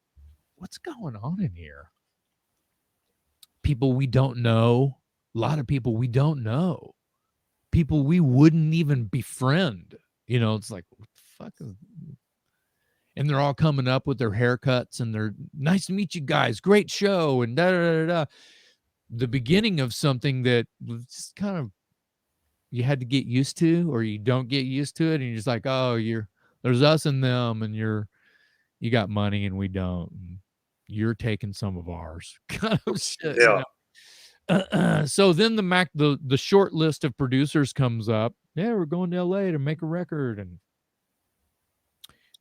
what's going on in here? People we don't know, a lot of people we don't know, people we wouldn't even befriend. It's like, what the fuck is... And they're all coming up with their haircuts and they're nice to meet you guys, great show, and da da da da. The beginning of something that was just kind of you had to get used to, or you don't get used to it, and you're just like, oh, there's us and them, and you got money and we don't, and you're taking some of ours, kind of shit. Yeah. So then the short list of producers comes up. Yeah, we're going to LA to make a record, and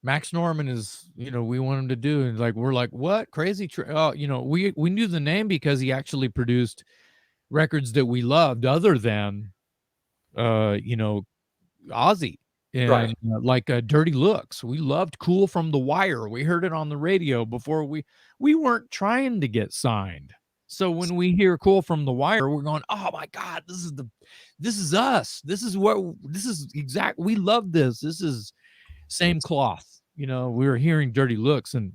Max Norman is, we want him to do, and we're like, what? Crazy? We knew the name because he actually produced records that we loved, other than, Ozzy and Right. like Dirty Looks. We loved Cool from the Wire. We heard it on the radio before we weren't trying to get signed. So when we hear Cool from the Wire, we're going, oh my God, this is us. This is exact. We love this. This is same cloth. We were hearing Dirty Looks, and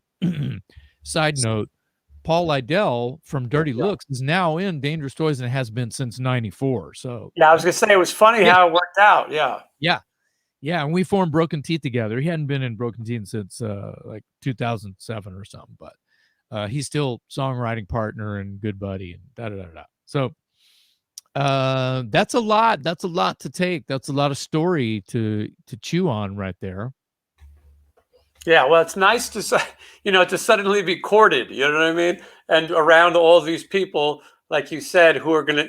side note, Paul Lydell from Dirty Looks is now in Dangerous Toys and has been since '94. So yeah, I was gonna say it was funny how it worked out. Yeah. And we formed Broken Teeth together. He hadn't been in Broken Teeth since like 2007 or something, but he's still songwriting partner and good buddy and da da da da. So that's a lot. That's a lot to take. That's a lot of story to chew on right there. Yeah, well, it's nice to to suddenly be courted, you know what I mean? And around all these people, like you said, who are gonna,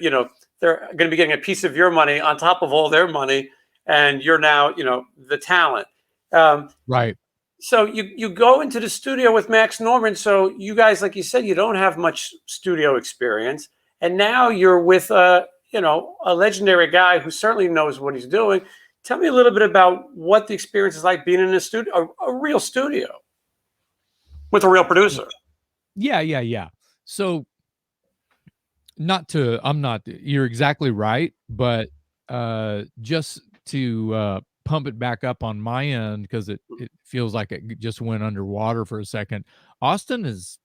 they're gonna be getting a piece of your money on top of all their money, and you're now, the talent. Right. So you go into the studio with Max Norman. So you guys, like you said, you don't have much studio experience, and now you're with a legendary guy who certainly knows what he's doing. Tell me a little bit about what the experience is like being in a studio, a real studio, with a real producer. Yeah. So you're exactly right, but just to pump it back up on my end, because it feels like it just went underwater for a second. Austin has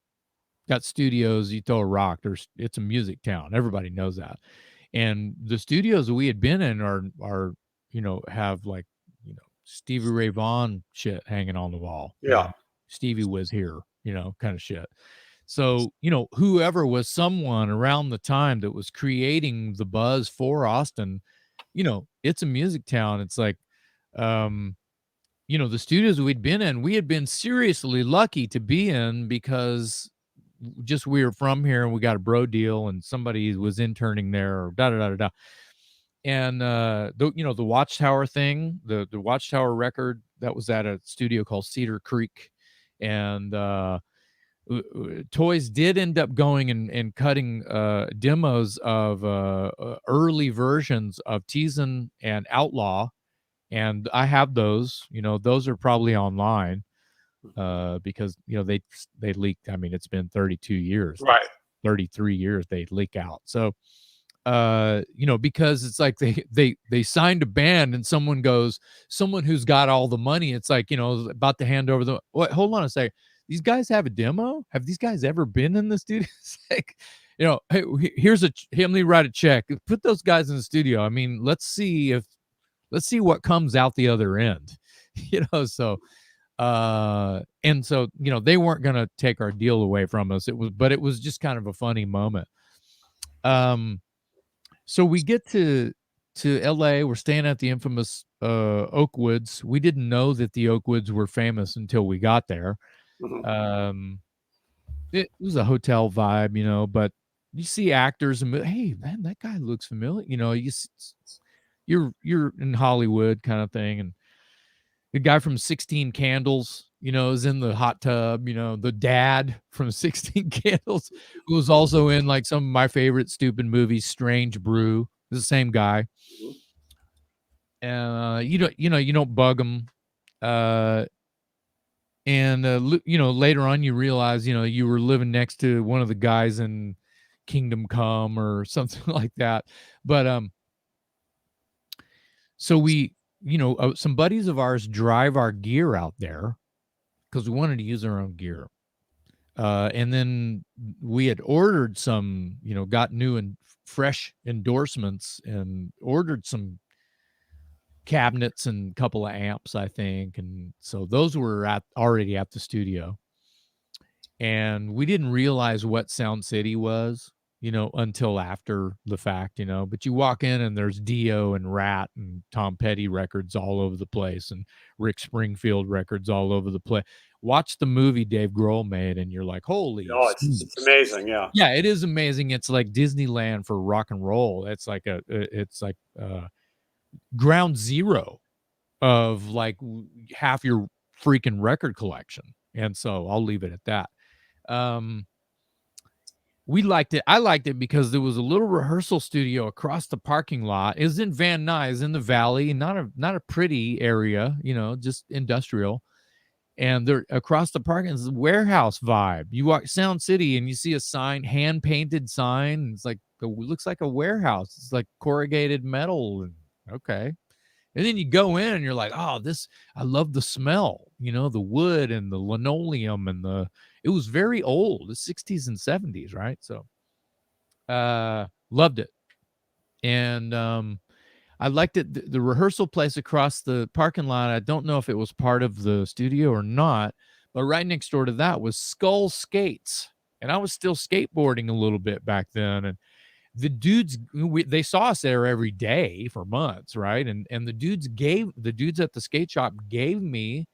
got studios, you throw a rock, it's a music town. Everybody knows that. And the studios we had been in are have like, Stevie Ray Vaughan shit hanging on the wall. Yeah. Stevie was here, kind of shit. So, whoever was someone around the time that was creating the buzz for Austin, it's a music town. It's like, the studios we'd been in, we had been seriously lucky to be in, because just we were from here and we got a bro deal and somebody was interning there, or da da da da da. And the Watchtower thing, the Watchtower record, that was at a studio called Cedar Creek, and Toys did end up going and cutting demos of early versions of Teasin' and Outlaw, and I have those. Those are probably online because they leaked. I mean, it's been 32 years, Right? 33 years they leak out. So because it's like they signed a band and someone who's got all the money, it's like, about to hand over hold on a second. These guys have a demo? Have these guys ever been in the studio? It's like, hey, let me write a check. Put those guys in the studio. I mean, let's see what comes out the other end, so, and so, they weren't going to take our deal away from us. But it was just kind of a funny moment. So we get to LA. We're staying at the infamous Oakwoods. We didn't know that the Oakwoods were famous until we got there. Mm-hmm. It was a hotel vibe, but you see actors and, hey man, that guy looks familiar. You're in Hollywood kind of thing. And the guy from 16 Candles, is in the hot tub, the dad from 16 Candles, who was also in like some of my favorite stupid movies, Strange Brew, the same guy. You don't bug him. Later on you realize, you were living next to one of the guys in Kingdom Come or something like that. But so we, some buddies of ours drive our gear out there because we wanted to use our own gear. And then we had ordered some, got new and fresh endorsements and ordered some cabinets and a couple of amps, I think. And so those were already at the studio. And we didn't realize what Sound City was, until after the fact, but you walk in and there's Dio and Rat and Tom Petty records all over the place and Rick Springfield records all over the place. Watch the movie Dave Grohl made and you're like, holy. Oh, it's amazing. Yeah. Yeah, it is amazing. It's like Disneyland for rock and roll. It's like ground zero of like half your freaking record collection. And so I'll leave it at that. We liked it. I liked it because there was a little rehearsal studio across the parking lot. It was in Van Nuys in the valley, not a pretty area, just industrial. And they're across the parking is a warehouse vibe. You walk Sound City and you see a sign, hand painted sign. It's like it looks like a warehouse. It's like corrugated metal. Okay. And then you go in and you're like, oh, I love the smell, the wood and the linoleum and it was very old, the 60s and 70s, right? So loved it. And I liked it. The rehearsal place across the parking lot, I don't know if it was part of the studio or not, but right next door to that was Skull Skates. And I was still skateboarding a little bit back then. And the dudes, they saw us there every day for months, right? And the dudes at the skate shop gave me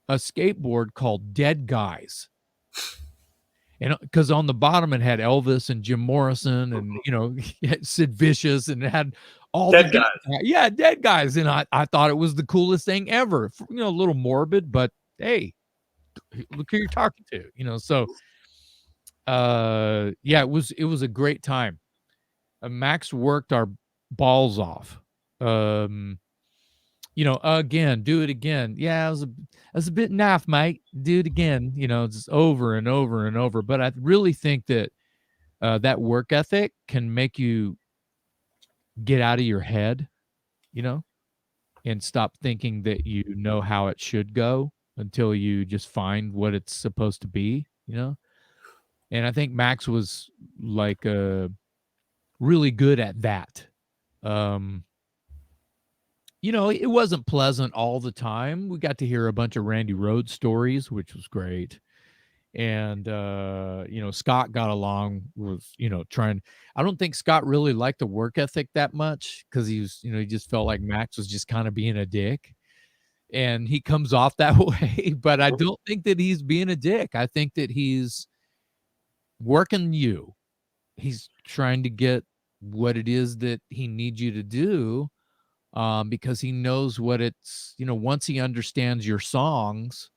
a skateboard called Dead Guys. And because on the bottom it had Elvis and Jim Morrison and Sid Vicious, and it had all Dead the Guys. Yeah, Dead Guys. And I thought it was the coolest thing ever. A little morbid, but hey, look who you're talking to. So yeah, it was a great time. Max worked our balls off. Again, do it again. Yeah, it was a bit naff, mate. Do it again. Just over and over and over. But I really think that that work ethic can make you get out of your head, and stop thinking that you know how it should go until you just find what it's supposed to be, And I think Max was like really good at that. It wasn't pleasant all the time. We got to hear a bunch of Randy Rhoads stories, which was great. And Scott got along with, trying. I don't think Scott really liked the work ethic that much because he was, he just felt like Max was just kind of being a dick. And he comes off that way, but I don't think that he's being a dick. I think that he's working you. He's trying to get what it is that he needs you to do, because he knows what it's, once he understands your songs,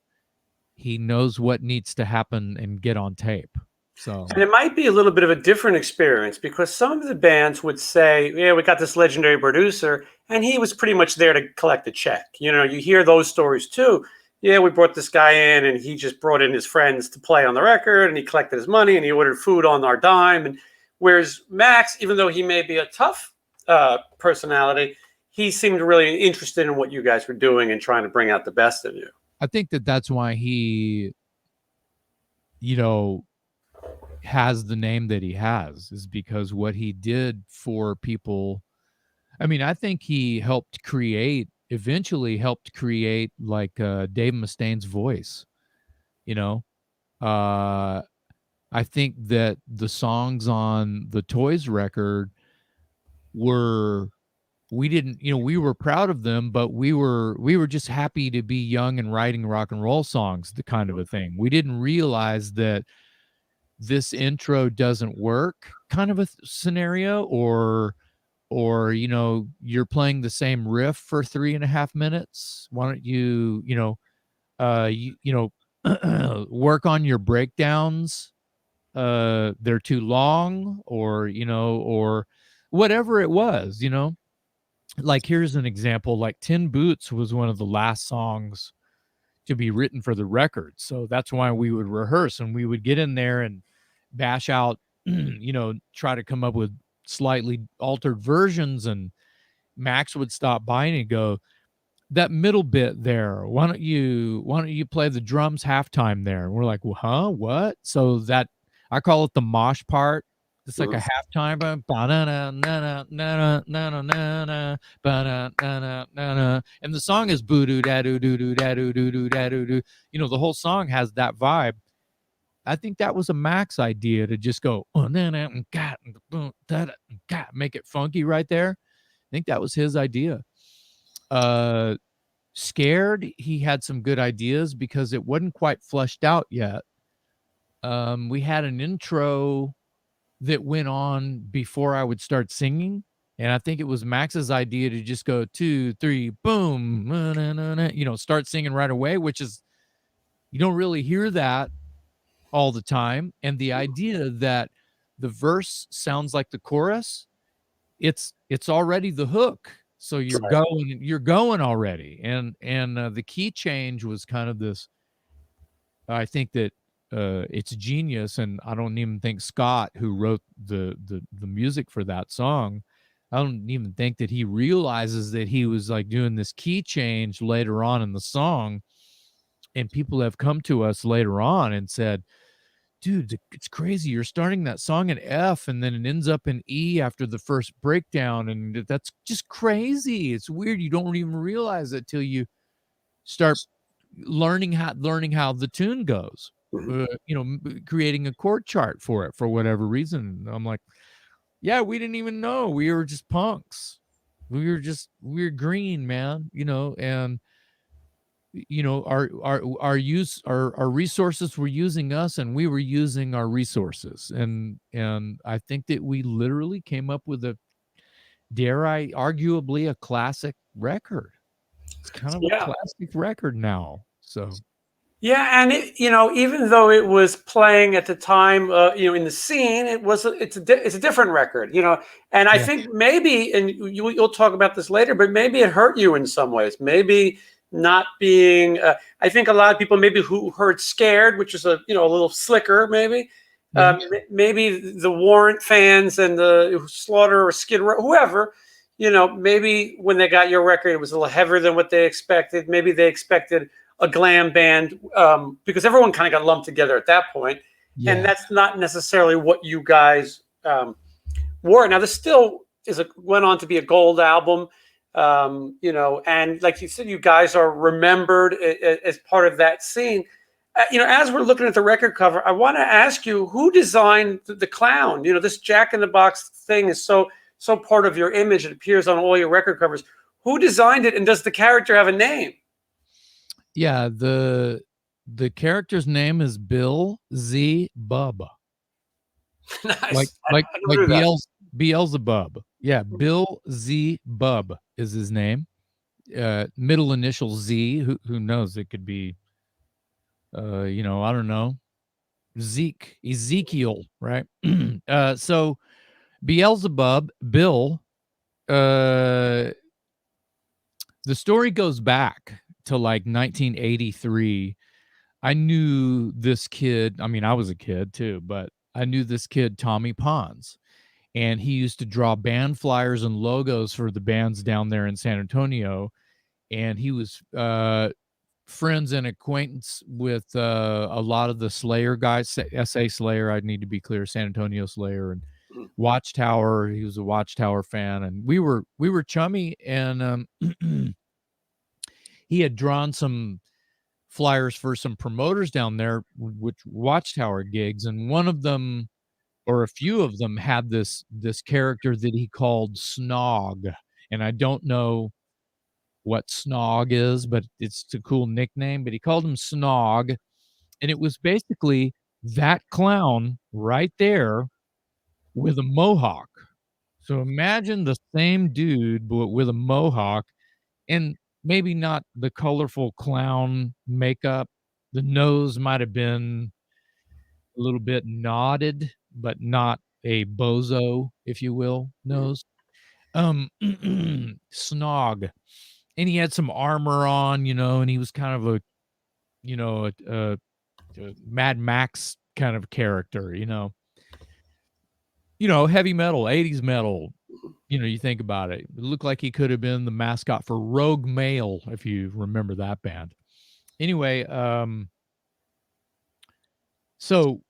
he knows what needs to happen and get on tape. So, and it might be a little bit of a different experience because some of the bands would say, yeah, we got this legendary producer and he was pretty much there to collect the check. You hear those stories too. Yeah, we brought this guy in and he just brought in his friends to play on the record and he collected his money and he ordered food on our dime. And whereas Max, even though he may be a tough personality, he seemed really interested in what you guys were doing and trying to bring out the best of you. I think that that's why he, has the name that he has, is because what he did for people. I mean, I think he eventually helped create like Dave Mustaine's voice. I think that the songs on the Toys record we were proud of them, but we were just happy to be young and writing rock and roll songs, the kind of a thing. We didn't realize that this intro doesn't work kind of a scenario, or you're playing the same riff for 3.5 minutes. Why don't you you know, work on your breakdowns. They're too long, or, you know, or whatever it was, you know. Like, here's an example, like Tin Boots was one of the last songs to be written for the record. So that's why we would rehearse and we would get in there and bash out, you know, try to come up with slightly altered versions. And Max would stop by and he'd go, that middle bit there, why don't you play the drums halftime there? And we're like, well, huh, what? So that, I call it the mosh part. It's like a Mhm. halftime, and the song is boo doo da doo doo doo da doo doo doo da doo doo. You know, the whole song has that vibe. I think that was a Max idea to just go make it funky right there. I think that was his idea. Uh, Scared, he had some good ideas because it wasn't quite fleshed out yet. We had an intro that went on before I would start singing, and I think it was Max's idea to just go 2, 3, boom, you know, start singing right away, which is, you don't really hear that all the time. And the idea that the verse sounds like the chorus, it's already the hook, so Right. you're going already. And the key change was kind of this, I think that it's genius. And I don't even think Scott, who wrote the music for that song, I don't even think that he realizes that he was like doing this key change later on in the song. And people have come to us later on and said, dude, it's crazy. You're starting that song in F and then it ends up in E after the first breakdown. And that's just crazy. It's weird. You don't even realize it till you start learning how the tune goes. Mhm. You know, creating a chord chart for it for whatever reason. I'm like, yeah, we didn't even know. We were just punks. We were green, man, you know. And you know, our resources were using us and we were using our resources. And I think that we literally came up with a, dare I, arguably a classic record. It's kind of a Yeah. classic record now. So Yeah, and you know, even though it was playing at the time, you know, in the scene, it's a different record, you know. And I yeah. think maybe, and you'll talk about this later, but maybe it hurt you in some ways. Maybe not being. I think a lot of people maybe who heard "Scared," which is a little slicker, maybe. Yeah. Maybe the Warrant fans and the Slaughter or Skid Row, whoever, you know, maybe when they got your record, it was a little heavier than what they expected. Maybe they expected a glam band, because everyone kind of got lumped together at that point, and Yeah. that's not necessarily what you guys were. Now, this still went on to be a gold album, you know, and like you said, you guys are remembered as part of that scene. You know, as we're looking at the record cover, I want to ask you who designed the clown. You know, this Jack in the Box thing is so part of your image. It appears on all your record covers. Who designed it, and does the character have a name? Yeah, the character's name is Bill Z Bub. Like Nice. like I never like knew that. Beelzebub. Yeah, Bill Z Bub is his name. Middle initial Z. Who knows? It could be you know, I don't know. Ezekiel, right? So Beelzebub, Bill, uh the story goes back to like 1983. I knew this kid. I mean, I was a kid too, but I knew this kid, Tommy Pons, and he used to draw band flyers and logos for the bands down there in San Antonio. And he was friends and acquaintance with a lot of the Slayer guys, SA Slayer, I need to be clear, San Antonio Slayer, and Mhm. Watchtower. He was a Watchtower fan, and we were chummy. And he had drawn some flyers for some promoters down there, which Watchtower gigs, and one of them, or a few of them, had this character that he called Snog. And I don't know what Snog is, but it's a cool nickname. But he called him Snog, and it was basically that clown right there with a mohawk. So imagine the same dude but with a mohawk. And maybe not the colorful clown makeup. The nose might have been a little bit nodded, but not a bozo, if you will, nose. Snog. And he had some armor on, and he was kind of a, a Mad Max kind of character, heavy metal, 80s metal. You think about it. It looked like he could have been the mascot for Rogue Mail, if you remember that band. Anyway, so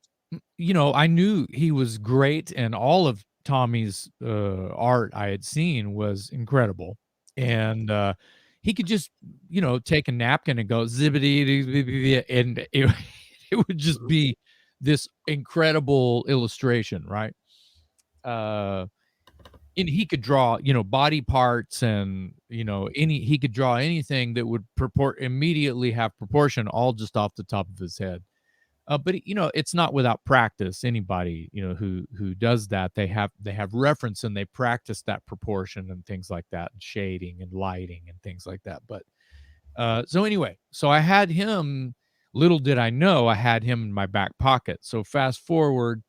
I knew he was great, and all of Tommy's art I had seen was incredible. And he could just, take a napkin and go zippity, and it would just be this incredible illustration, right? And he could draw, body parts, and he could draw anything that would immediately have proportion, all just off the top of his head. But it's not without practice. Anybody who does that, they have reference, and they practice that proportion and things like that, and shading and lighting and things like that. But so anyway, so I had him. Little did I know, I had him in my back pocket. So fast forward,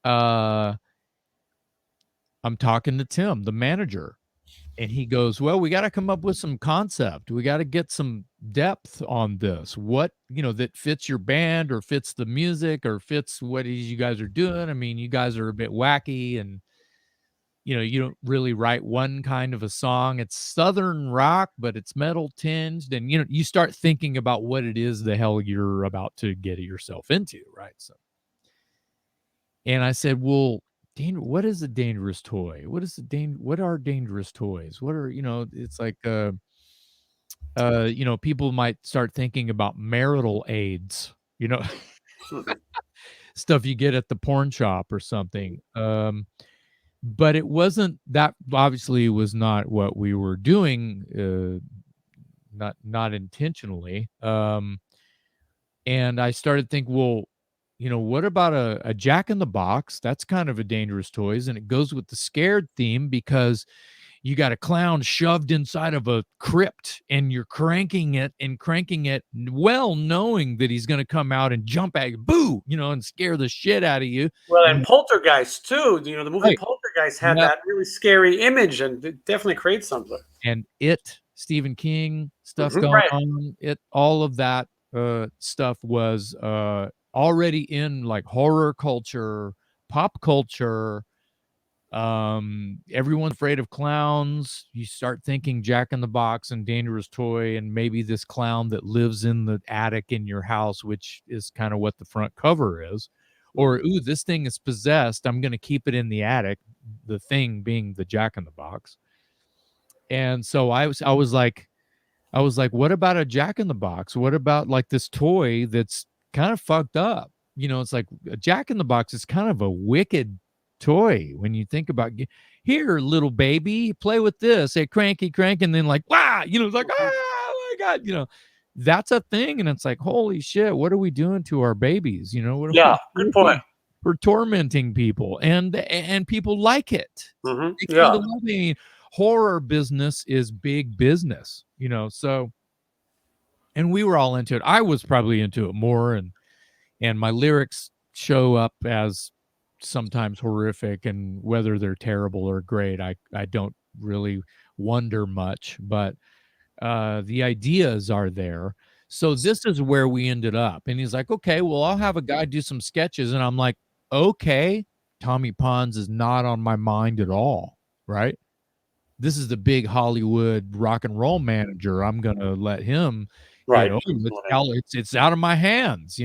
I'm talking to Tim, the manager, and he goes, "Well, we got to come up with some concept. We got to get some depth on this. What, that fits your band, or fits the music, or fits what it is you guys are doing. I mean, you guys are a bit wacky, and, you don't really write one kind of a song. It's Southern rock, but it's metal tinged." And, you start thinking about what it is the hell you're about to get yourself into, right? So, and I said, "Well, what is a dangerous toy? What are dangerous toys? What are, it's like, people might start thinking about marital aids, stuff you get at the porn shop or something. But it wasn't that, obviously was not what we were doing, not intentionally. And I started thinking, well, what about a Jack in the Box? That's kind of a dangerous toys, and it goes with the scared theme, because you got a clown shoved inside of a crypt, and you're cranking it and cranking it, well knowing that he's going to come out and jump at you, boo, and scare the shit out of you. Well, and And Poltergeist too. The movie right, Poltergeist had yeah, that really scary image, and it definitely creates something. and Stephen King stuff Mhm, going right. on, all of that stuff was already in, like, horror culture, pop culture. Everyone's afraid of clowns. You start thinking Jack in the Box and dangerous toy, and maybe this clown that lives in the attic in your house, which is kind of what the front cover is. Or, ooh, this thing is possessed, I'm going to keep it in the attic, the thing being the Jack in the Box. And so I was like, what about a Jack in the Box? What about, like, this toy that's kind of fucked up? It's like a Jack in the Box is kind of a wicked toy when you think about, here, little baby, play with this. Hey, cranky crank, and then, like, wow, it's like, oh my God, that's a thing. And it's like, holy shit, what are we doing to our babies? Yeah, good point. We're tormenting people, and people like it. They kind Yeah. of love it. Horror business is big business, so, and we were all into it. I was probably into it more, and my lyrics show up as sometimes horrific, and whether they're terrible or great, I don't really wonder much, but the ideas are there. So this is where we ended up. And he's like, "Okay, well, I'll have a guy do some sketches." And I'm like, "Okay, Tommy Pons is not on my mind at all, right? This is the big Hollywood rock and roll manager. I'm gonna let him, Right. it's out of my hands."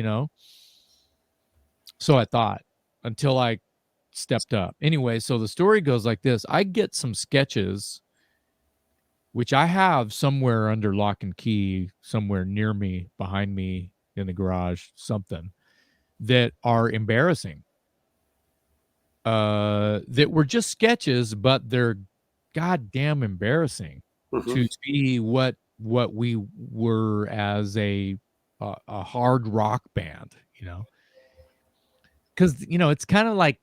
So I thought, until I stepped up. Anyway, so the story goes like this. I get some sketches, which I have somewhere under lock and key, somewhere near me, behind me in the garage, something, that are embarrassing. That were just sketches, but they're goddamn embarrassing Mhm. to be what we were as a hard rock band, because it's kind of like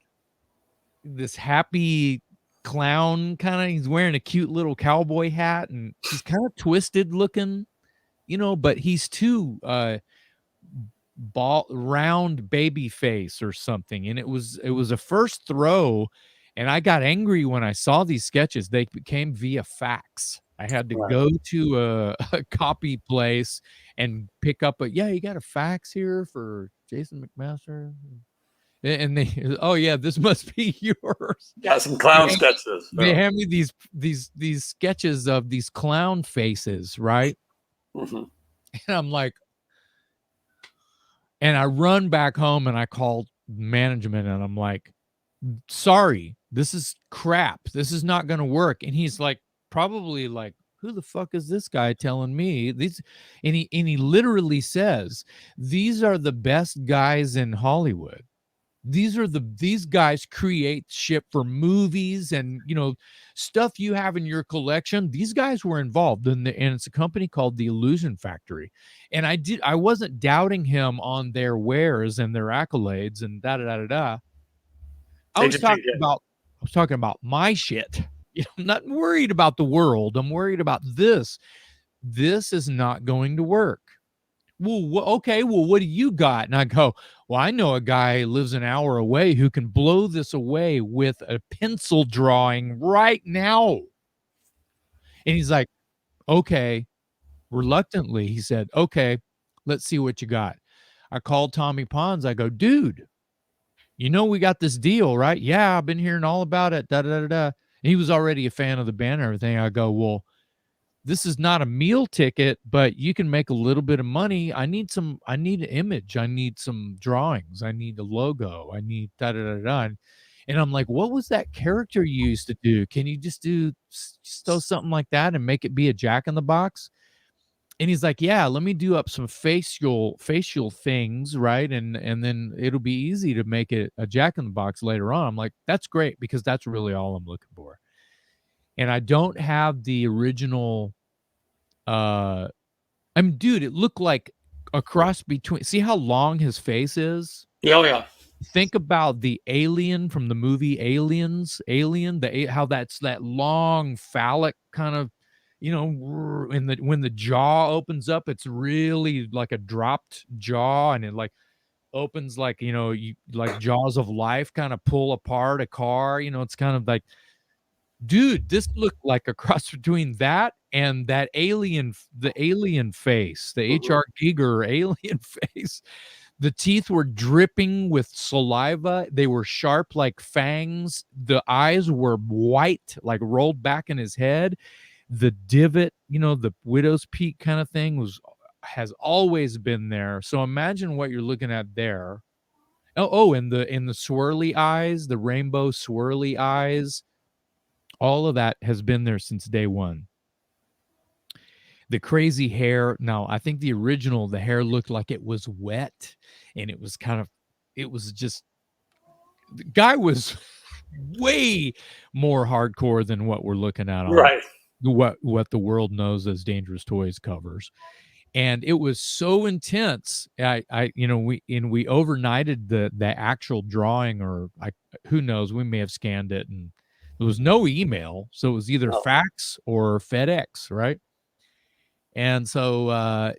this happy clown kind of. He's wearing a cute little cowboy hat, and he's kind of twisted looking, but he's too round baby face or something. And it was a first throw, and I got angry when I saw these sketches. They came via fax. I had to go to a copy place and pick up you got a fax here for Jason McMaster? And they, oh yeah, this must be yours. Yeah, some clown sketches. They hand me these sketches of these clown faces, right? And I'm like, and I run back home and I call management and I'm like, sorry, this is crap. This is not going to work. And he's like, probably like, who the fuck is this guy telling me these? And he literally says, these are the best guys in Hollywood. These guys create shit for movies and stuff you have in your collection. These guys were involved and it's a company called the Illusion Factory. And I wasn't doubting him on their wares and their accolades and da da da da da. I was talking about my shit. I'm not worried about the world. I'm worried about this. This is not going to work. Well, okay, well, what do you got? And I go, well, I know a guy who lives an hour away who can blow this away with a pencil drawing right now. And he's like, okay. Reluctantly, he said, okay, let's see what you got. I called Tommy Pons. I go, dude, we got this deal, right? Yeah, I've been hearing all about it. Da, da, da, da. And he was already a fan of the band and everything. I go, well, this is not a meal ticket, but you can make a little bit of money. I need an image. I need some drawings. I need a logo. I need da da da da. And I'm like, what was that character you used to do? Can you just throw something like that and make it be a Jack in the Box? And he's like, yeah, let me do up some facial things, right? And then it'll be easy to make it a Jack in the Box later on. I'm like, that's great, because that's really all I'm looking for. And I don't have the original. Dude, it looked like a cross between. See how long his face is? Oh yeah. Think about the alien from the movie Aliens. How that's that long phallic kind of, when the jaw opens up, it's really like a dropped jaw, and it like opens like like Jaws of Life kind of pull apart a car. It's kind of like. Dude, this looked like a cross between that and that the alien face, the H.R. Giger alien face. The teeth were dripping with saliva. They were sharp like fangs. The eyes were white, like rolled back in his head. The divot, the widow's peak kind of thing has always been there. So imagine what you're looking at there. And the swirly eyes, the rainbow swirly eyes. All of that has been there since day one. The crazy hair. Now, I think the hair looked like it was wet, and it was just, the guy was way more hardcore than what we're looking at on right. what the world knows as Dangerous Toys covers. And it was so intense. We overnighted the actual drawing, or who knows, we may have scanned it, and there was no email, so it was either fax or FedEx, right? And so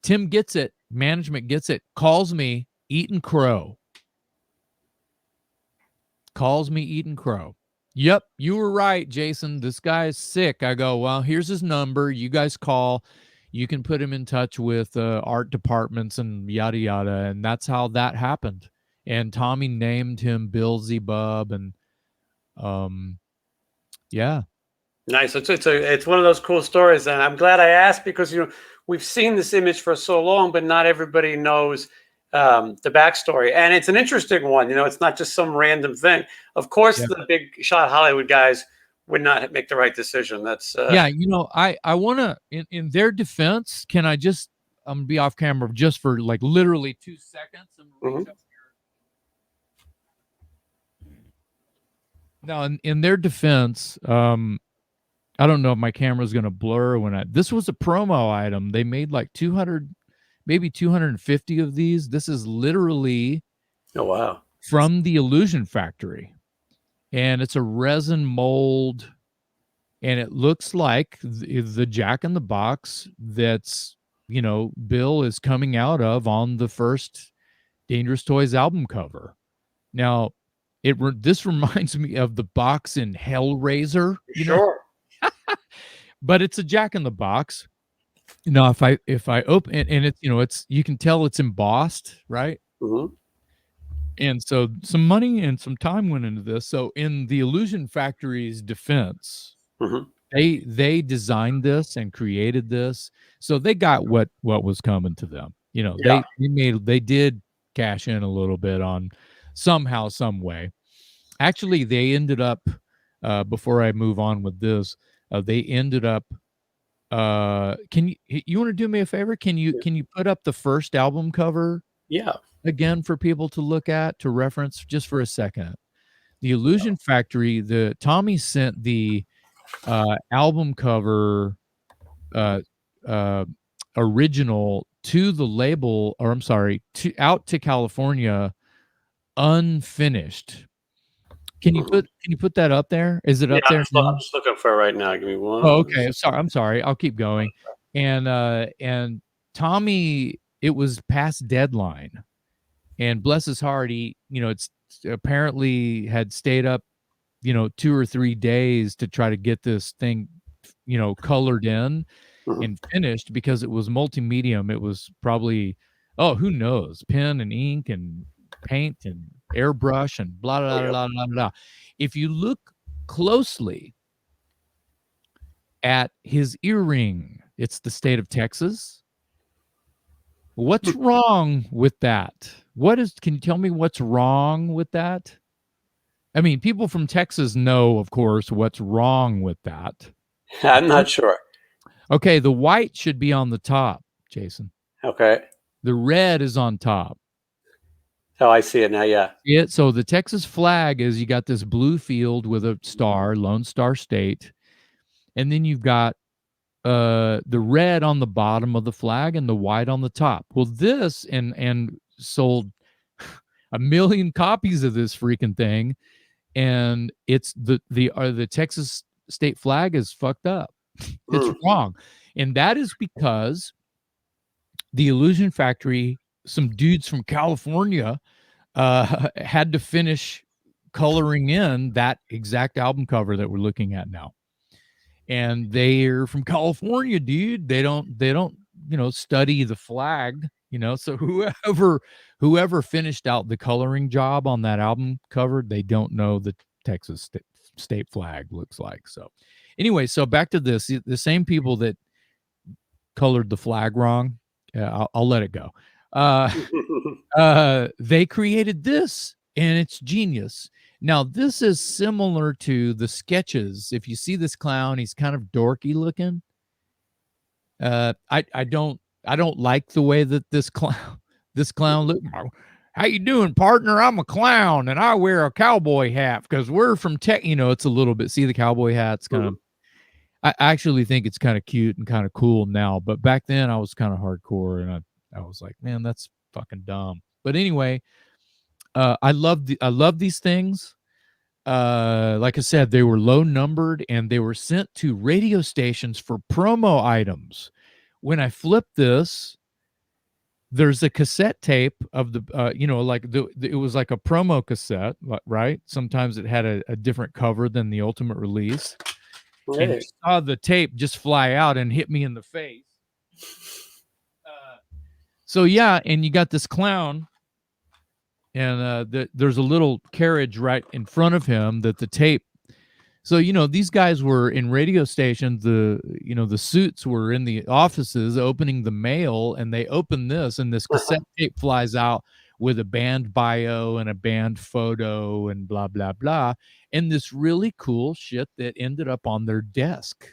Tim gets it, management gets it, calls me eating crow. Yep, you were right, Jason. This guy is sick. I go, well, here's his number. You guys call. You can put him in touch with art departments and yada yada. And that's how that happened. And Tommy named him Beelzebub, and yeah. Nice. It's one of those cool stories, and I'm glad I asked, because we've seen this image for so long, but not everybody knows the backstory, and it's an interesting one. It's not just some random thing. Of course, the big shot Hollywood guys would not make the right decision. That's I want to, in their defense, can I just I'm gonna be off camera just for like literally 2 seconds. I'm gonna reach up here. Now, in their defense, I don't know if my camera's going to blur this was a promo item. They made like 200, maybe 250 of these. This is literally oh wow, from the Illusion Factory. and it's a resin mold, and it looks like the Jack in the Box that's, Bill is coming out of on the first Dangerous Toys album cover. Now, this reminds me of the box in Hellraiser, Sure. but it's a Jack in the Box. Now, if I open it, and it's you can tell it's embossed, right? Mm-hmm. And so some money and some time went into this. So in the Illusion Factory's defense, Mm-hmm. they designed this and created this, so they got what was coming to them. Yeah. They did cash in a little bit on somehow, some way. Actually, they ended up, before I move on with this, they ended up. Can you want to do me a favor? Can you put up the first album cover Yeah. again for people to look at, to reference, just for a second? The Illusion Factory, the Tommy sent the album cover uh, uh, original to the label, or I'm sorry, out to California unfinished. Can you put that up there? Is it Yeah. up there I'm now? just looking for it right now. Give me one. Oh, okay. I'm sorry. I'll keep going. And Tommy, it was past deadline, and bless his heart, it's apparently had stayed up, 2 or 3 days to try to get this thing, colored in Mhm. and finished, because it was multi-medium. It was probably, oh, who knows, pen and ink and paint and airbrush and blah, blah, Oh, blah, yeah. blah, blah, blah. If you look closely at his earring, it's the state of Texas. What's wrong with that? Can you tell me what's wrong with that? I mean, people from Texas know, of course, what's wrong with that. I'm not sure. Okay, the white should be on the top, Jason. Okay. The red is on top. Oh, I see it now. Yeah. So the Texas flag is, you got this blue field with a star, Lone Star State, and then you've got the red on the bottom of the flag and the white on the top. Well, this and sold 1 million copies of this freaking thing, and it's the Texas state flag is fucked up. It's wrong, and that is because the Illusion Factory, some dudes from California, had to finish coloring in that exact album cover that we're looking at now. And they're from California, dude. They don't study the flag, so whoever finished out the coloring job on that album cover, they don't know the Texas state flag looks like. So anyway, so back to this, the same people that colored the flag wrong, I'll let it go. They created this, and it's genius. Now, this is similar to the sketches. If you see this clown, he's kind of dorky looking. I don't like the way that this clown look. How you doing, partner? I'm a clown, and I wear a cowboy hat because we're from Tech. It's a little bit. See the cowboy hat's kind of. I actually think it's kind of cute and kind of cool now, but back then I was kind of hardcore, and I was like, man, that's fucking dumb. But anyway, I love these things. Like I said, they were low numbered, and they were sent to radio stations for promo items. When I flip this, there's a cassette tape of the it was like a promo cassette, right? Sometimes it had a different cover than the ultimate release. And you saw the tape just fly out and hit me in the face. So yeah, and you got this clown, and there's a little carriage right in front of him that the tape. So these guys were in radio stations. The suits were in the offices opening the mail, and they open this, and this cassette tape flies out with a band bio and a band photo and blah blah blah, and this really cool shit that ended up on their desk,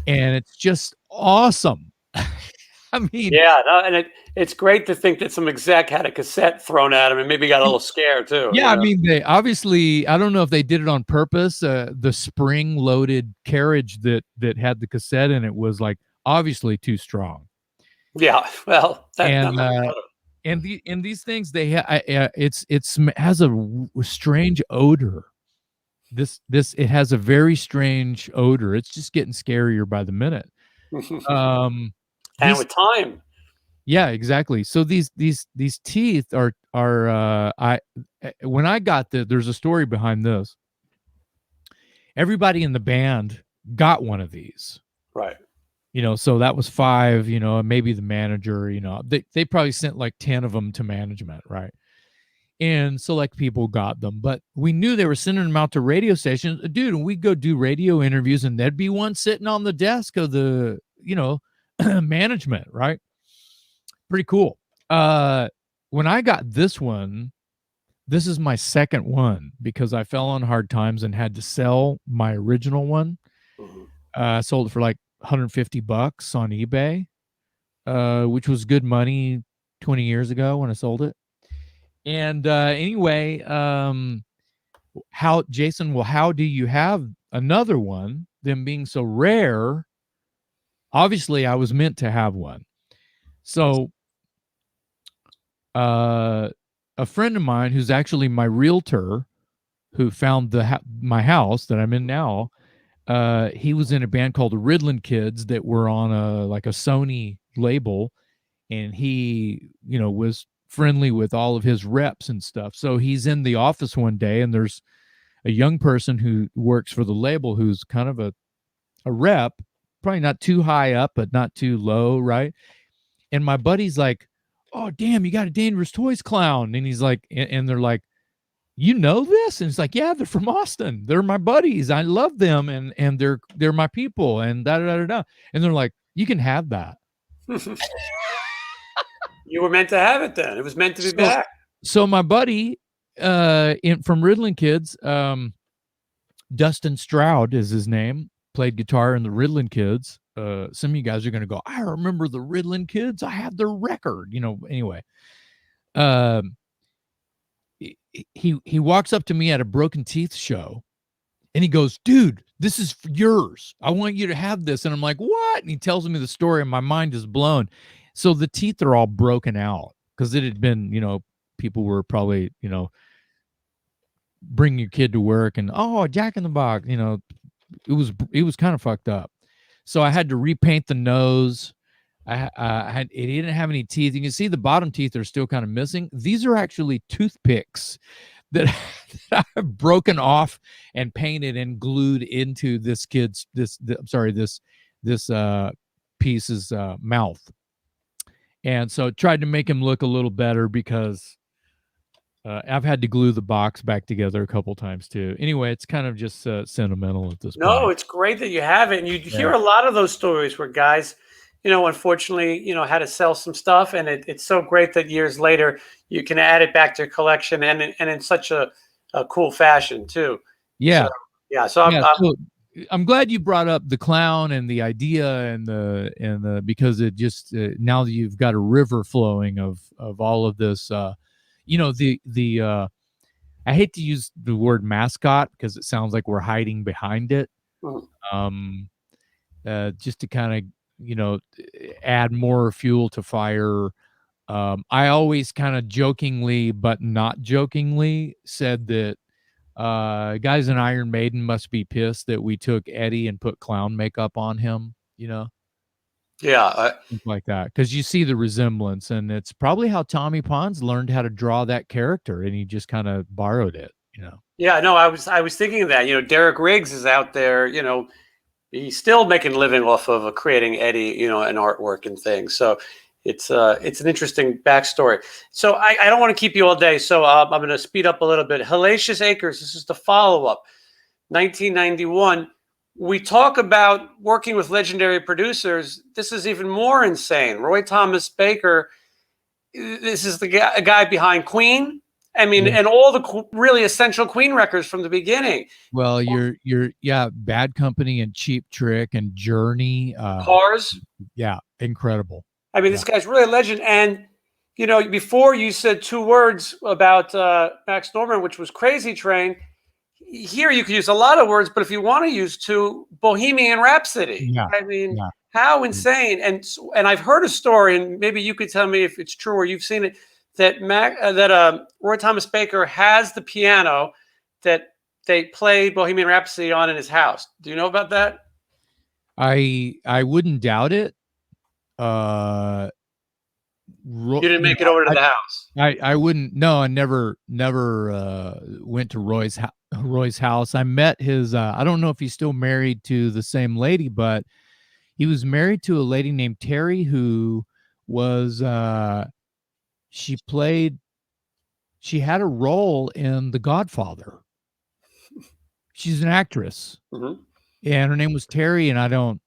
and it's just awesome. I mean, yeah, no, and it's great to think that some exec had a cassette thrown at him and maybe got a little scared too. yeah, I mean, they obviously, I don't know if they did it on purpose. The spring-loaded carriage that had the cassette in it was like obviously too strong. Yeah, well, and these things, they it's has a strange odor. it has a very strange odor. It's just getting scarier by the minute. And These with time. Yeah, exactly. So these teeth are when I got there's a story behind this. Everybody in the band got one of these. Right. So that was 5, and maybe the manager, they probably sent like 10 of them to management, right? And select people got them, but we knew they were sending them out to radio stations. Dude, and we'd go do radio interviews and there'd be one sitting on the desk of the, management, right? Pretty cool. When I got this one, this is my second one because I fell on hard times and had to sell my original one. Mhm. I sold it for like $150 on eBay, which was good money 20 years ago when I sold it. And anyway, how do you have another one? Them being so rare, obviously I was meant to have one. So a friend of mine who's actually my realtor, who found my house that I'm in now, he was in a band called the Riddlin' Kids that were on a Sony label, and he was friendly with all of his reps and stuff. So he's in the office one day, and there's a young person who works for the label who's kind of a rep, probably not too high up but not too low, right? And my buddy's like, "Oh damn, you got a Dangerous Toys clown." And he's like, and they're like, "You know this?" And it's like, "Yeah, they're from Austin. They're my buddies. I love them, and they're my people." And da da da da. And they're like, "You can have that." You were meant to have it then. It was meant to be back. So my buddy from Riddlin' Kids, Dustin Stroud is his name, played guitar in the Riddlin' Kids. Some of you guys are going to go, "I remember the Riddlin' Kids. I have their record." Anyway. He walks up to me at a Broken Teeth show and he goes, "Dude, this is yours. I want you to have this." And I'm like, "What?" And he tells me the story and my mind is blown. So the teeth are all broken out because it had been, people were probably, bring your kid to work and, "Oh, Jack in the Box," it was kind of fucked up. So I had to repaint the nose. It didn't have any teeth. You can see the bottom teeth are still kind of missing. These are actually toothpicks that I've broken off and painted and glued into this piece's mouth. And so tried to make him look a little better because I've had to glue the box back together a couple times too. Anyway, it's kind of just sentimental at this point. No, it's great that you have it. And you hear a lot of those stories where guys, unfortunately, had to sell some stuff. And it's so great that years later you can add it back to your collection and in such a cool fashion too. Yeah. So I'm glad you brought up the clown and the idea and the because it just now that you've got a river flowing of all of this, I hate to use the word mascot because it sounds like we're hiding behind it. Just to kind of, add more fuel to fire. I always kind of jokingly, but not jokingly, said that guys in Iron Maiden must be pissed that we took Eddie and put clown makeup on him, like that, because you see the resemblance, and it's probably how Tommy Pons learned how to draw that character, and he just kind of borrowed it. Yeah, no, I was thinking of that. Derek Riggs is out there. He's still making a living off of creating Eddie, and artwork and things. So it's an interesting backstory. So I don't want to keep you all day. So I'm going to speed up a little bit. Hellacious Acres. This is the follow-up, 1991. We talk about working with legendary producers. This is even more insane. Roy Thomas Baker. This is the guy behind Queen. I mean, and all the really essential Queen records from the beginning. Well, Bad Company and Cheap Trick and Journey. Cars. Yeah, incredible. I mean, this guy's really a legend. And, before you said 2 words about Max Norman, which was Crazy Train. Here you could use a lot of words, but if you want to use 2, Bohemian Rhapsody. Yeah. I mean, how insane. And I've heard a story, and maybe you could tell me if it's true or you've seen it, that Roy Thomas Baker has the piano that they played Bohemian Rhapsody on in his house. Do you know about that? I wouldn't doubt it. You You didn't make it over to the house. I wouldn't. No, I never went to Roy's house. I met his. I don't know if he's still married to the same lady, but he was married to a lady named Terry who was. She played. She had a role in The Godfather. She's an actress, Mm-hmm. and her name was Terry, and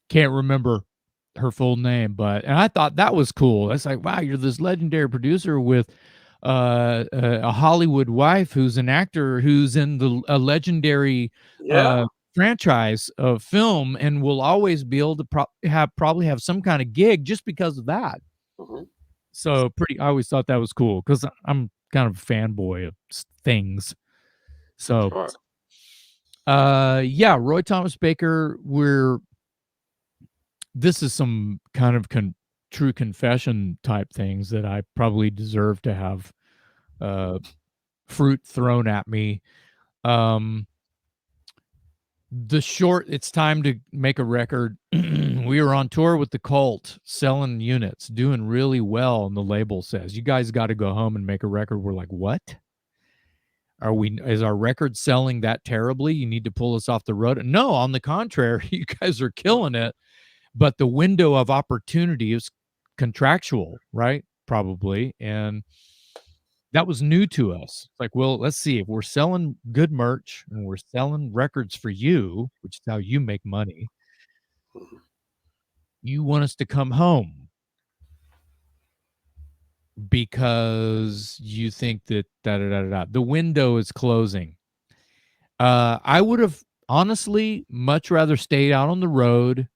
can't remember her full name, and I thought that was cool. It's like, wow, you're this legendary producer with a Hollywood wife who's an actor who's in a legendary Yeah. franchise of film and will always be able to probably have some kind of gig just because of that. Mm-hmm. So I always thought that was cool because I'm kind of a fanboy of things. So, Sure. yeah, Roy Thomas Baker, this is some kind of true confession type things that I probably deserve to have fruit thrown at me. It's time to make a record. We were on tour with the Cult, selling units, doing really well, and the label says, "You guys got to go home and make a record." We're like, "What? Is our record selling that terribly? You need to pull us off the road?" No, on the contrary, you guys are killing it. But the window of opportunity is contractual, right? Probably. And that was new to us. It's like, well, let's see, if we're selling good merch and we're selling records for you, which is how you make money, you want us to come home because you think that the window is closing. I would have honestly much rather stayed out on the road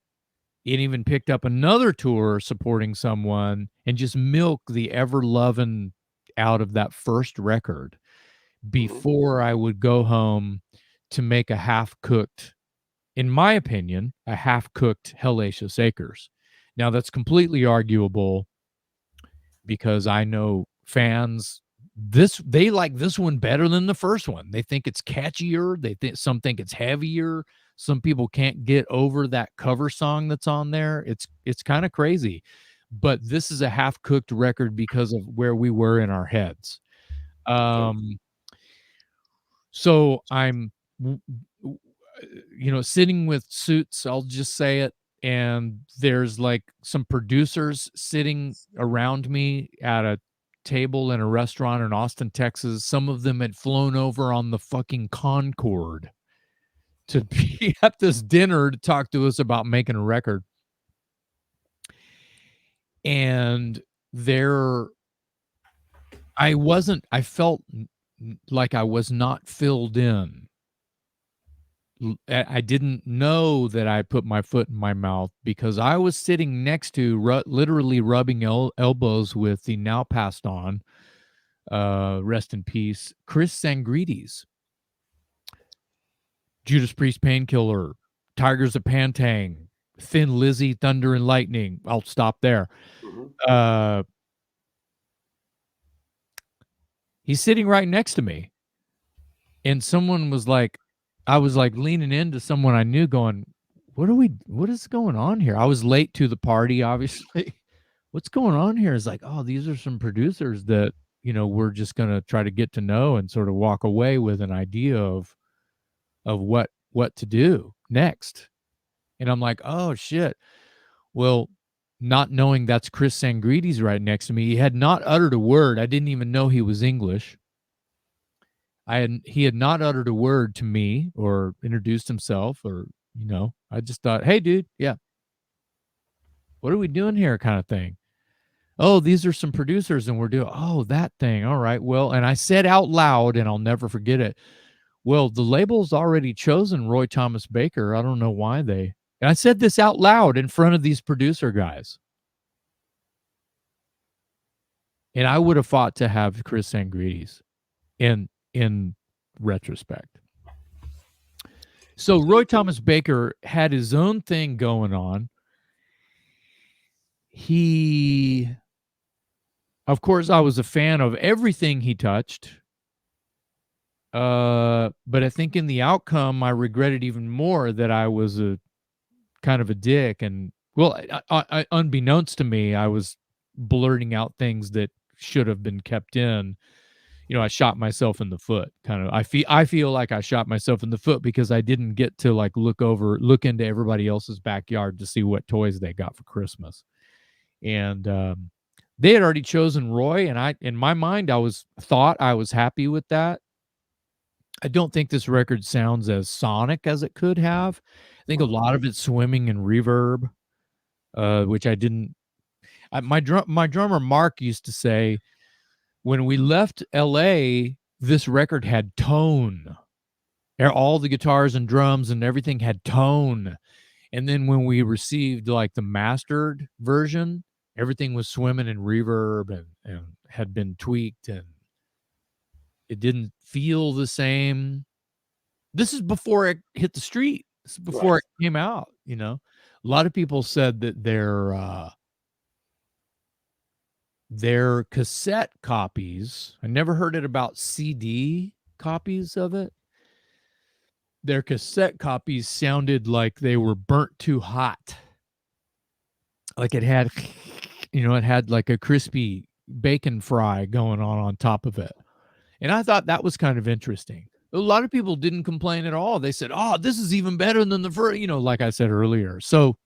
and even picked up another tour supporting someone and just milk the ever loving out of that first record before I would go home to make a half-cooked, in my opinion, a half-cooked Hellacious Acres. Now that's completely arguable because I know fans they like this one better than the first one. They think it's catchier, some think it's heavier. Some people can't get over that cover song that's on there. It's kind of crazy. But this is a half-cooked record because of where we were in our heads. So I'm sitting with Suits, I'll just say it, and there's like some producers sitting around me at a table in a restaurant in Austin, Texas. Some of them had flown over on the fucking Concorde to be at this dinner to talk to us about making a record. And I felt like I was not filled in. I didn't know that I put my foot in my mouth because I was sitting next to literally rubbing elbows with the now passed on, rest in peace, Chris Sangrides, Judas Priest Painkiller, Tigers of Pantang, Thin Lizzy, Thunder and Lightning. I'll stop there. He's sitting right next to me. And I was like leaning into someone I knew going, what is going on here? I was late to the party, obviously. What's going on here? Is like, oh, these are some producers that, we're just going to try to get to know and sort of walk away with an idea of what to do next. And I'm like, oh shit. Well, not knowing that's Chris Sangrides right next to me, he had not uttered a word. I didn't even know he was English. He had not uttered a word to me or introduced himself or, I just thought, hey, dude, yeah. What are we doing here kind of thing? Oh, these are some producers and we're doing, oh, that thing. All right. Well, and I said out loud, and I'll never forget it. Well, the label's already chosen Roy Thomas Baker. I don't know why and I said this out loud in front of these producer guys. And I would have fought to have Chris Sangrides in retrospect. So Roy Thomas Baker had his own thing going on. Of course, I was a fan of everything he touched. But I think in the outcome, I regretted even more that I was a kind of a dick. And well, unbeknownst to me, I was blurting out things that should have been kept in. I shot myself in the foot. Kind of, I feel like I shot myself in the foot because I didn't get to like look into everybody else's backyard to see what toys they got for Christmas. And they had already chosen Roy, and in my mind, thought I was happy with that. I don't think this record sounds as sonic as it could have. I think a lot of it's swimming in reverb, which I didn't. My drummer Mark used to say, when we left L.A., this record had tone. All the guitars and drums and everything had tone. And then when we received like the mastered version, everything was swimming in reverb and had been tweaked, and it didn't feel the same. This is before it hit the street. This is before it came out. A lot of people said that their cassette copies, I never heard it about CD copies of it. Their cassette copies sounded like they were burnt too hot. Like it had like a crispy bacon fry going on top of it. And I thought that was kind of interesting. A lot of people didn't complain at all. They said, "Oh, this is even better than the first," like I said earlier. So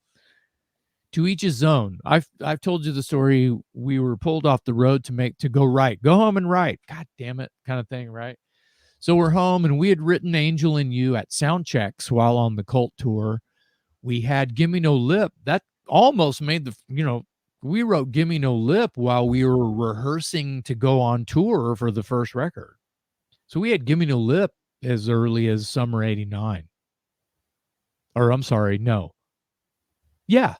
to each his own. I've told you the story. We were pulled off the road to go home and write. God damn it, kind of thing, right? So we're home, and we had written Angel and You at sound checks while on the Cult tour. We had Gimme No Lip. That almost made we wrote Gimme No Lip while we were rehearsing to go on tour for the first record. So we had Gimme No Lip as early as summer 89. Or I'm sorry, no. Yeah,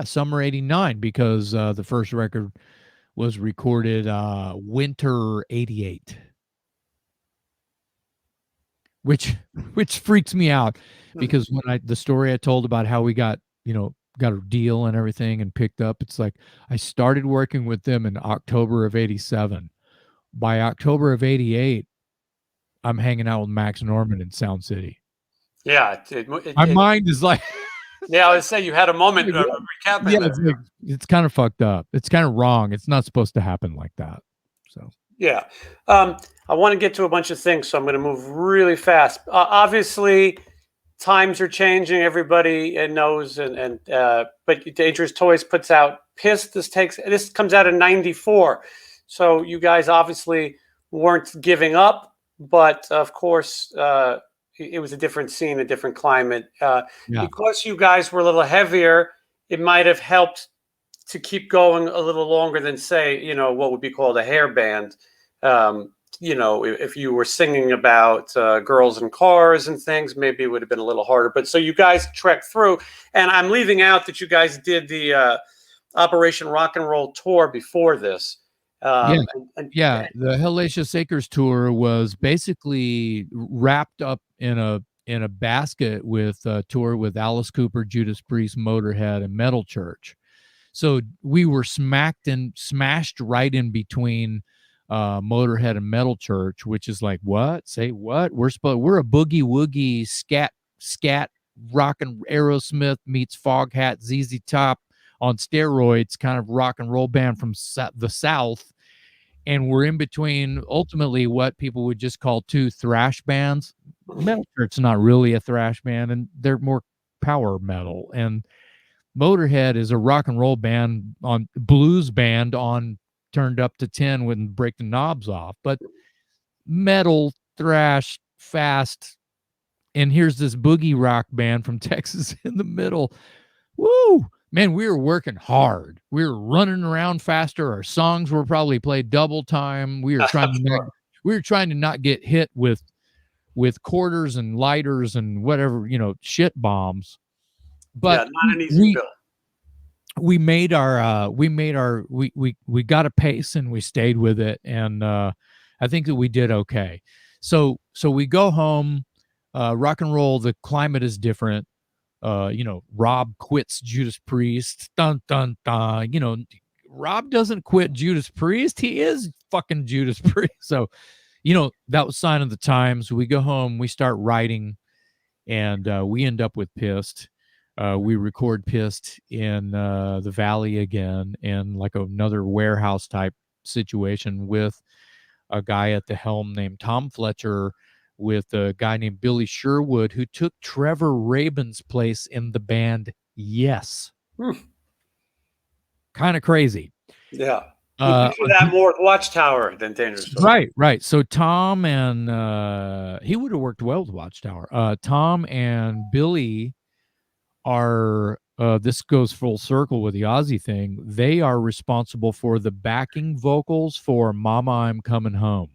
summer 89, because the first record was recorded winter 88. Which freaks me out, because when the story I told about how we got a deal and everything and picked up, it's like I started working with them in October of 87. By October of 88, I'm hanging out with Max Norman in Sound City. Yeah. My mind is like, yeah, I would say you had a moment recapping. Yeah, it's kind of fucked up. It's kind of wrong. It's not supposed to happen like that. So yeah, I want to get to a bunch of things, so I'm going to move really fast. Obviously, times are changing. Everybody knows, but Dangerous Toys puts out Pissed. This comes out in '94, so you guys obviously weren't giving up, but of course, it was a different scene, a different climate. Because you guys were a little heavier, it might have helped to keep going a little longer than, say, what would be called a hair band. If you were singing about girls in cars and things, maybe it would have been a little harder. But so you guys trekked through, and I'm leaving out that you guys did the Operation Rock and Roll tour before this. The Hellacious Acres tour was basically wrapped up in a basket with a tour with Alice Cooper, Judas Priest, Motorhead, and Metal Church. So we were smashed right in between Motorhead and Metal Church, which is like, what? Say what? We're a boogie woogie scat rock and Aerosmith meets Foghat ZZ Top on steroids kind of rock and roll band from the South. And we're in between ultimately what people would just call two thrash bands. Metal Church's not really a thrash band, and they're more power metal. And Motorhead is a rock and roll band blues band on turned up to 10 when break the knobs off, but metal, thrash, fast. And here's this boogie rock band from Texas in the middle. Woo! Man, we were working hard. We were running around faster. Our songs were probably played double time. We were trying to not get hit with quarters and lighters and whatever, shit bombs. But not an easy bill. We got a pace and we stayed with it, and I think that we did okay. So we go home. Rock and roll, the climate is different. Rob quits Judas Priest. Dun dun dun. Rob doesn't quit Judas Priest. He is fucking Judas Priest. So you know, that was Sign of the Times. We go home, we start writing, and we end up with Pissed. We record Pissed in the Valley again, in like another warehouse type situation with a guy at the helm named Tom Fletcher, with a guy named Billy Sherwood, who took Trevor Rabin's place in the band. Yes. Kind of crazy. Yeah. We picture that more at Watchtower than Dangerous Toys. Right. So Tom and he would have worked well with Watchtower. Tom and Billy are this goes full circle with the Ozzy thing. They are responsible for the backing vocals for Mama I'm Coming Home.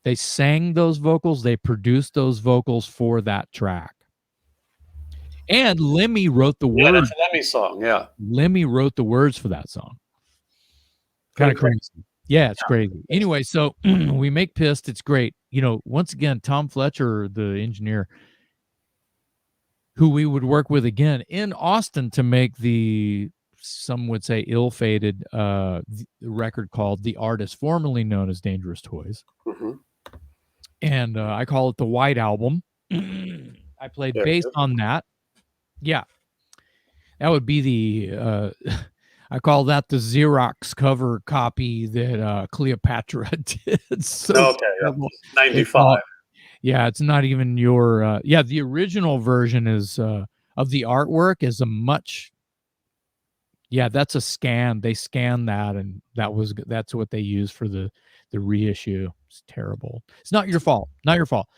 They sang those vocals, they produced those vocals for that track. And Lemmy wrote the words. Yeah, that's a Lemmy song. Yeah. Lemmy wrote the words for that song. Kind of crazy. Yeah, it's crazy. Anyway, so we make Pissed. It's great. You know, once again, Tom Fletcher, the engineer, who we would work with again in Austin to make the, some would say, ill-fated record called The Artist, formerly known as Dangerous Toys. And I call it the White Album. I played bass on that. Yeah. That would be the, I call that the Xerox cover copy that Cleopatra did. So okay, 95. Yeah, it's not even your, yeah, the original version is, of the artwork is a much, yeah, that's a scan. They scanned that, and that's what they used for the reissue. It's terrible. It's not your fault. Not your fault.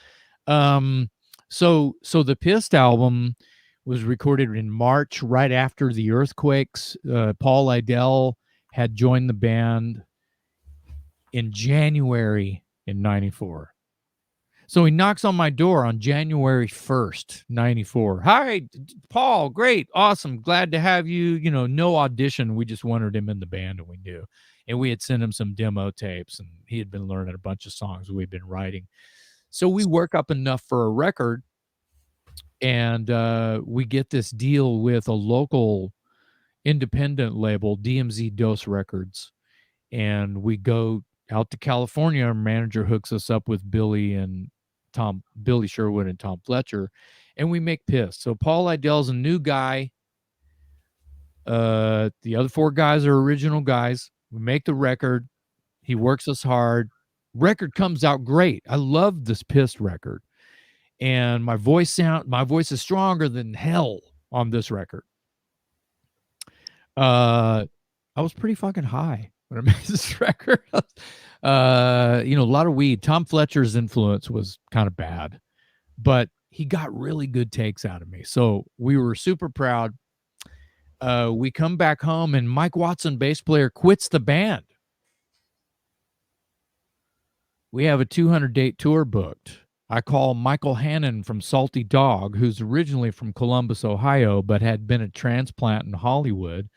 So the Pissed album was recorded in March, right after the earthquakes. Paul Idell had joined the band in January in 94. So he knocks on my door on January 1st, 94. Hi, Paul. Great. Awesome. Glad to have you. You know, no audition. We just wanted him in the band, and we knew. And we had sent him some demo tapes, and he had been learning a bunch of songs we'd been writing. So we work up enough for a record, and we get this deal with a local independent label, DMZ Dose Records. And we go out to California. Our manager hooks us up with Billy Sherwood and Tom Fletcher, and we make Pissed. So Paul Idell's a new guy. The other four guys are original guys. We make the record. He works us hard. Record comes out great. I love this Pissed record. And my voice is stronger than hell on this record. I was pretty fucking high when I made this record. You know, a lot of weed. Tom Fletcher's influence was kind of bad, but he got really good takes out of me. So we were super proud. We come back home, and Mike Watson, bass player, quits the band. We have a 200-date tour booked. I call Michael Hannon from Salty Dog, who's originally from Columbus, Ohio, but had been a transplant in Hollywood.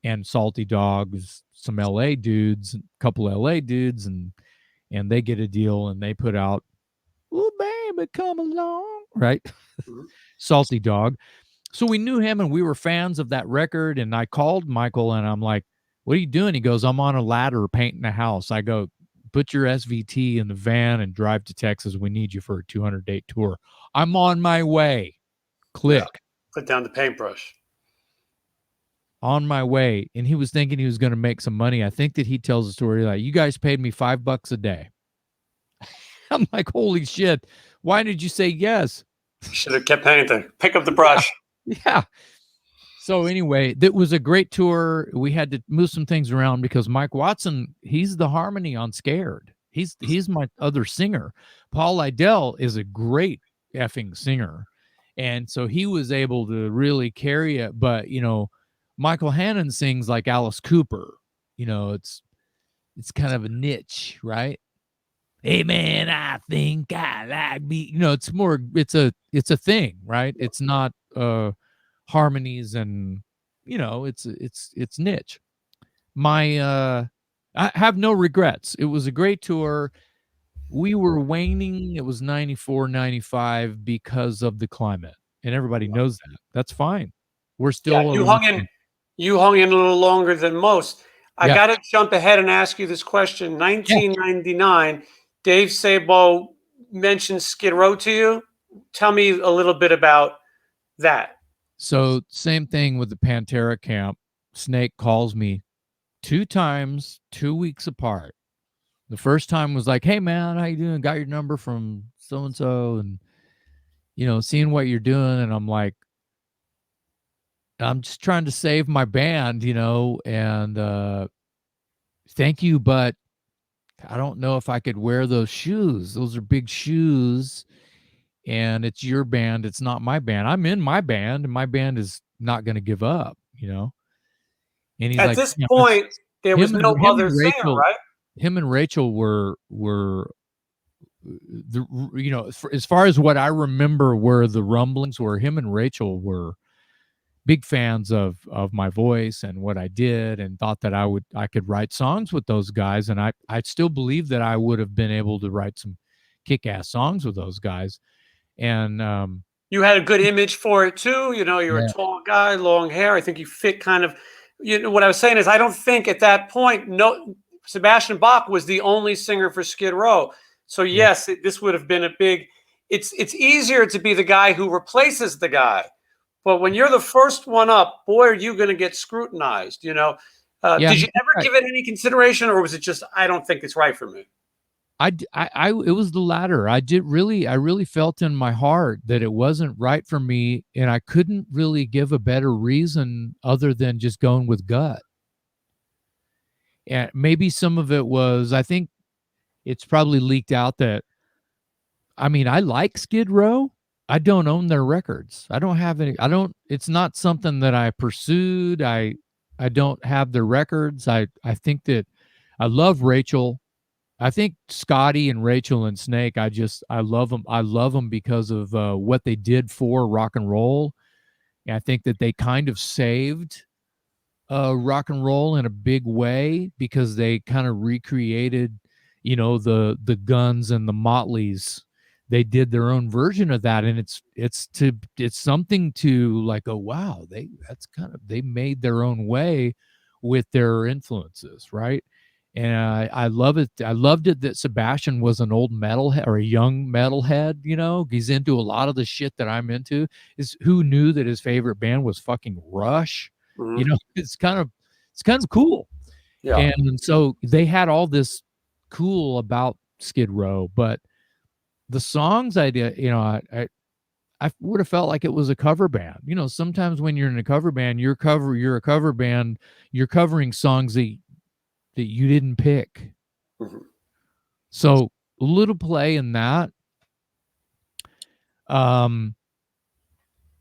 And Salty Dog's some LA dudes, a couple LA dudes, and they get a deal, and they put out, "Oh baby, come along," right? Salty Dog. So we knew him, and we were fans of that record. And I called Michael, and I'm like, "What are you doing?" He goes, "I'm on a ladder painting a house." I go, "Put your SVT in the van and drive to Texas. We need you for a 200-date tour." "I'm on my way." Click. Yeah. Put down the paintbrush. On my way. And he was thinking he was going to make some money. I think that he tells a story like, "You guys paid me $5 a day." I'm like, holy shit. Why did you say yes? Should have kept painting. Pick up the brush. Yeah. So anyway, that was a great tour. We had to move some things around because Mike Watson, he's the harmony on Scared. He's my other singer. Paul Idell is a great effing singer. And so he was able to really carry it. But, you know, Michael Hannon sings like Alice Cooper. You know, it's kind of a niche, right? "Hey man, I think I like me." You know, it's more, it's a thing, right? It's not harmonies, and you know, it's niche. I have no regrets. It was a great tour. We were waning. It was 94, 95 because of the climate, and everybody knows that. That's fine. We're still you hung in a little longer than most. I got to jump ahead and ask you this question. 1999, Dave Sabo mentioned Skid Row to you. Tell me a little bit about that. So same thing with the Pantera camp. Snake calls me 2 times, 2 weeks apart. The first time was like, "Hey man, how you doing? Got your number from so and so, and seeing what you're doing." And I'm like, "I'm just trying to save my band, and thank you, but I don't know if I could wear those shoes. Those are big shoes, and it's your band. It's not my band. I'm in my band, and my band is not going to give up." And he's At like, this point, there was no him other and singer, Rachel, right? him and Rachel were as far as what I remember, were the rumblings were him and Rachel were big fans of my voice and what I did, and thought that I could write songs with those guys, and I still believe that I would have been able to write some kick-ass songs with those guys. And You had a good image for it too. You're a yeah, tall guy, long hair. I think you fit kind of. What I was saying is, I don't think at that point, no, Sebastian Bach was the only singer for Skid Row. So yeah, yes, this would have been a big. It's easier to be the guy who replaces the guy, but when you're the first one up, boy, are you going to get scrutinized. yeah. Did you ever give it any consideration, or was it just, I don't think it's right for me? It was the latter. I really felt in my heart that it wasn't right for me, and I couldn't really give a better reason other than just going with gut. And maybe some of it was, I think it's probably leaked out that, I mean, I like Skid Row. I don't own their records. I don't have any. I don't. It's not something that I pursued. I don't have their records. I think that I love Rachel. I think Scotty and Rachel and Snake, I love them. I love them because of what they did for rock and roll. And I think that they kind of saved rock and roll in a big way, because they kind of recreated, the Guns and the Motleys. They did their own version of that, and it's something to like, oh wow, they made their own way with their influences, right? And I love it. I loved it that Sebastian was an old metalhead, or a young metalhead. He's into a lot of the shit that I'm into. Is who knew that his favorite band was fucking Rush? Mhm. It's kind of cool. Yeah. And so they had all this cool about Skid Row, but the songs I did, I would have felt like it was a cover band. Sometimes when you're in a cover band, you're a cover band, you're covering songs that you didn't pick. Mhm. So a little play in that.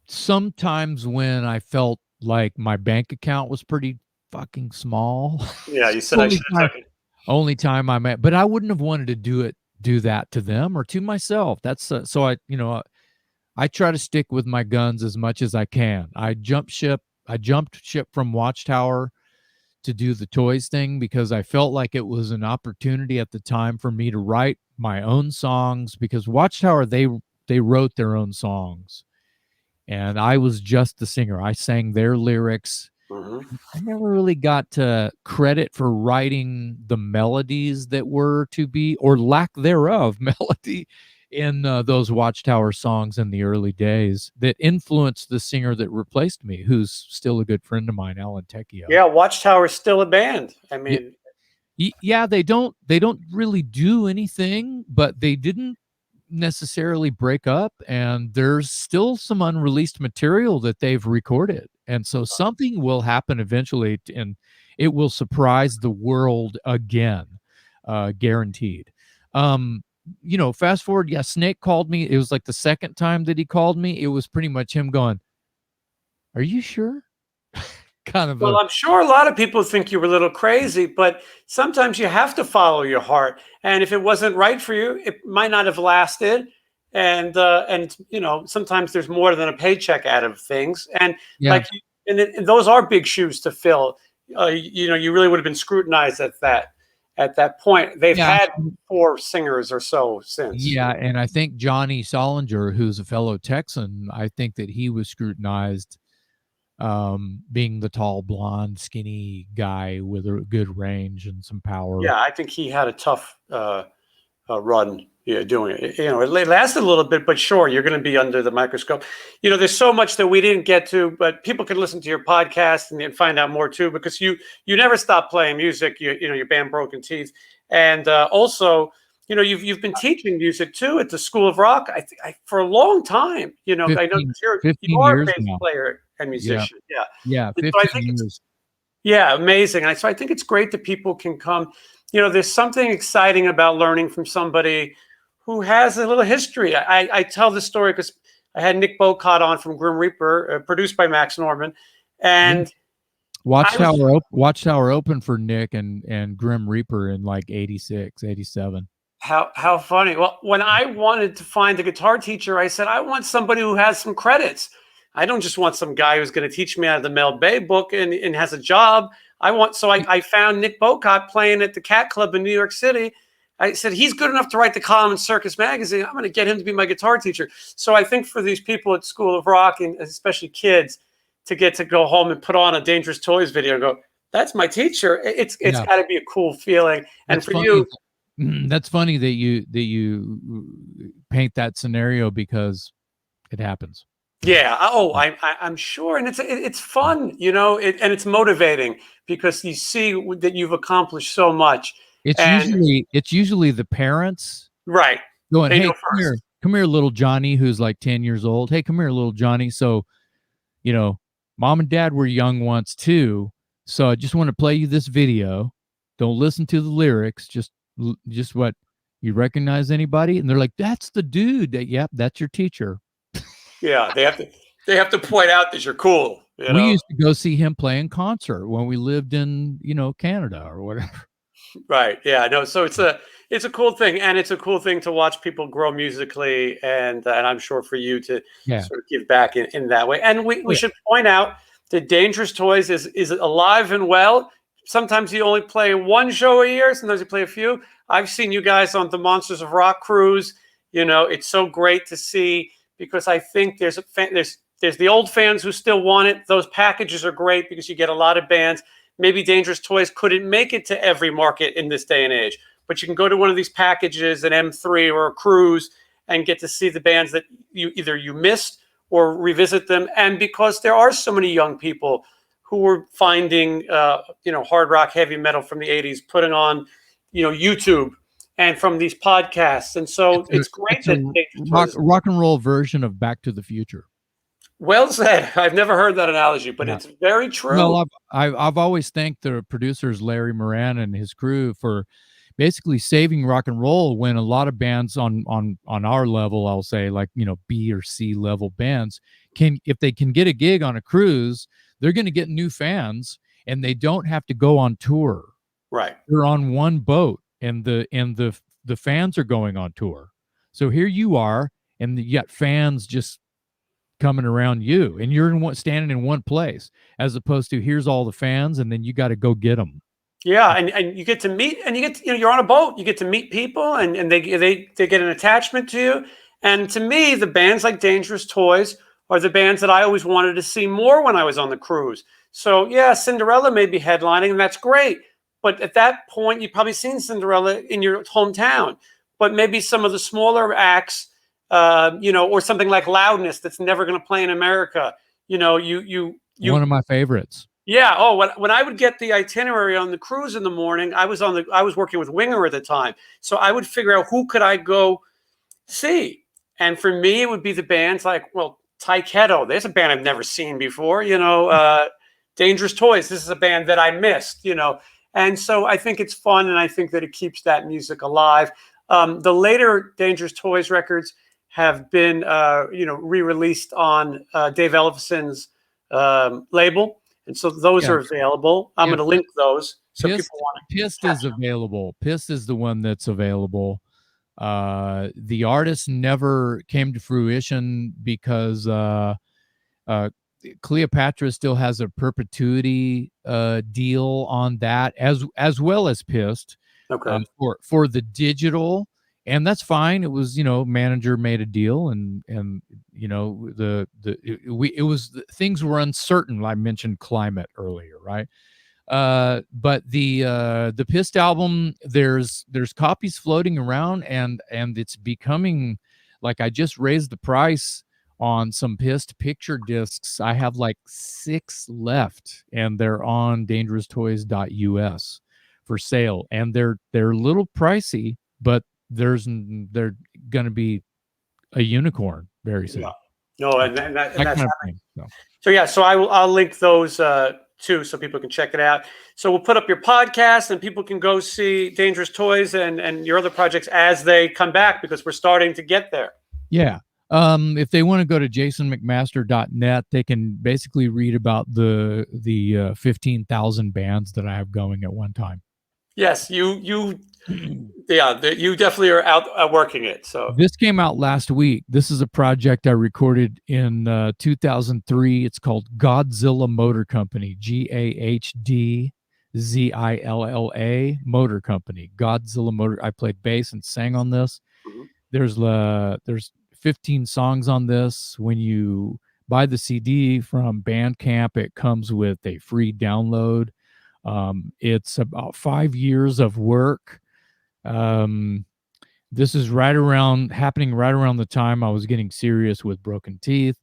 Sometimes when I felt like my bank account was pretty fucking small, Yeah, you said I only should have time, took it. only time I met, but I wouldn't have wanted to do that to them or to myself. That's so I try to stick with my guns as much as I can. I jumped ship from Watchtower to do the toys thing because I felt like it was an opportunity at the time for me to write my own songs, because Watchtower, they wrote their own songs and I was just the singer. I sang their lyrics. Mhm. I never really got credit for writing the melodies that were to be, or lack thereof, melody in those Watchtower songs in the early days that influenced the singer that replaced me, who's still a good friend of mine, Alan Tecchio. Yeah, Watchtower is still a band. I Yeah, mean, yeah, they don't really do anything, but they didn't necessarily break up, and there's still some unreleased material that they've recorded, and so something will happen eventually, and it will surprise the world again, guaranteed. Fast forward, yeah, Snake called me. It was like the second time that he called me, it was pretty much him going, "Are you sure?" Kind of well, a I'm sure a lot of people think you were a little crazy, but sometimes you have to follow your heart. And if it wasn't right for you, it might not have lasted. And sometimes there's more than a paycheck out of things. And yeah. like, and those are big shoes to fill. You really would have been scrutinized at that point. They've Yeah. had 4 singers or so since. Yeah, and I think Johnny Solinger, who's a fellow Texan, I think that he was scrutinized being the tall, blonde, skinny guy with a good range and some power. Yeah, I think he had a tough run. Yeah, doing it. It lasted a little bit, but sure, you're going to be under the microscope. There's so much that we didn't get to, but people can listen to your podcast and find out more too, because you never stop playing music. Your band Broken Teeth, and also, you've been teaching music too at the School of Rock. For a long time. I know 15 you are a years bass now. player and musician. Yeah. 15 So I think years. yeah, amazing. So I think it's great that people can come. There's something exciting about learning from somebody who has a little history. I tell this story because I had Nick Bocott on from Grim Reaper, produced by Max Norman, and Watchtower opened for Nick and Grim Reaper in like 86, 87. How funny. Well, when I wanted to find a guitar teacher, I said, I want somebody who has some credits. I don't just want some guy who's going to teach me out of the Mel Bay book and has a job. I found Nick Bocott playing at the Cat Club in New York City. I said, he's good enough to write the column in Circus Magazine. I'm going to get him to be my guitar teacher. So I think for these people at School of Rock, and especially kids, to get to go home and put on a Dangerous Toys video and go, that's my teacher. It's got to be a cool feeling. And for you, that's funny that you paint that scenario, because it happens. Yeah. Oh, I'm sure, and it's fun, and it's motivating because you see that you've accomplished so much. It's usually the parents, right? Going, hey, come here, little Johnny, who's like 10 years old. Hey, come here, little Johnny. So, mom and dad were young once too. So I just want to play you this video. Don't listen to the lyrics. Just what you recognize anybody, and they're like, that's the dude. Yep, that's your teacher. Yeah, they have to point out that you're cool. We used to go see him play in concert when we lived in Canada or whatever. Right. Yeah. No. So it's a cool thing, and it's a cool thing to watch people grow musically, and I'm sure for you to sort of give back in that way. And we should point out that Dangerous Toys is alive and well. Sometimes you only play one show a year. Sometimes you play a few. I've seen you guys on the Monsters of Rock cruise. It's so great to see, because I think there's the old fans who still want it. Those packages are great because you get a lot of bands. Maybe Dangerous Toys couldn't make it to every market in this day and age, but you can go to one of these packages, an M3 or a cruise, and get to see the bands that you missed or revisit them. And because there are so many young people who were finding, hard rock, heavy metal from the 80s, putting on, YouTube and from these podcasts. And so it's great that rock and roll version of Back to the Future. Well said. I've never heard that analogy, but it's very true. No, I've always thanked the producers, Larry Moran and his crew, for basically saving rock and roll, when a lot of bands on our level, I'll say, like, B or C level bands, if they can get a gig on a cruise, they're going to get new fans, and they don't have to go on tour. Right. They're on one boat, and the fans are going on tour. So here you are, and you got fans just coming around you, and you're standing in one place, as opposed to here's all the fans, and then you got to go get them. Yeah, and you get to meet, and you're on a boat, you get to meet people, and they get an attachment to you. And to me, the bands like Dangerous Toys are the bands that I always wanted to see more when I was on the cruise. So yeah, Cinderella may be headlining, and that's great. But at that point, you've probably seen Cinderella in your hometown. But maybe some of the smaller acts, or something like Loudness that's never going to play in America. One of my favorites. Yeah. Oh, when I would get the itinerary on the cruise in the morning, I was working with Winger at the time, so I would figure out who could I go see, and for me, it would be the bands like, Taiketo. There's a band I've never seen before. Dangerous Toys. This is a band that I missed. And so I think it's fun, and I think that it keeps that music alive. The later Dangerous Toys records have been, re-released on Dave Ellison's label. And so those are available. I'm going to link those. So people want to. Pissed is available. Pissed is the one that's available. The artist never came to fruition because Cleopatra still has a perpetuity deal on that, as well as Pissed. Okay. For the digital, and that's fine. It was, manager made a deal, and things were uncertain. I mentioned climate earlier, right? But the Pissed album, there's copies floating around, and it's becoming like, I just raised the price on some Pissed picture discs. I have like 6 left, and they're on dangeroustoys.us for sale, and they're a little pricey, but they're going to be a unicorn very soon. Yeah. No, and that that's kind of thing. So yeah, so I'll link those too, so people can check it out. So we'll put up your podcast, and people can go see Dangerous Toys and your other projects as they come back, because we're starting to get there. Yeah. If they want to go to jasonmcmaster.net, they can basically read about the 15,000 bands that I have going at one time. Yes, you definitely are out working it. So this came out last week. This is a project I recorded in 2003. It's called Godzilla Motor Company, GAHDZILLA Motor Company. Godzilla Motor. I played bass and sang on this. Mm-hmm. There's 15 songs on this. When you buy the CD from Bandcamp, it comes with a free download. It's about 5 years of work. This is happening right around the time I was getting serious with Broken Teeth.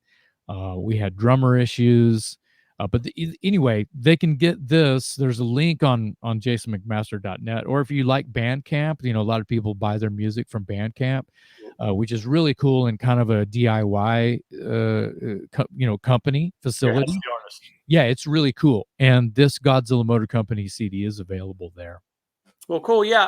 We had drummer issues. But anyway, they can get this. There's a link on jasonmcmaster.net. Or if you like Bandcamp, a lot of people buy their music from Bandcamp, which is really cool, and kind of a DIY, company facility. Yeah, it's really cool. And this Godzilla Motor Company CD is available there. Well, cool. Yeah,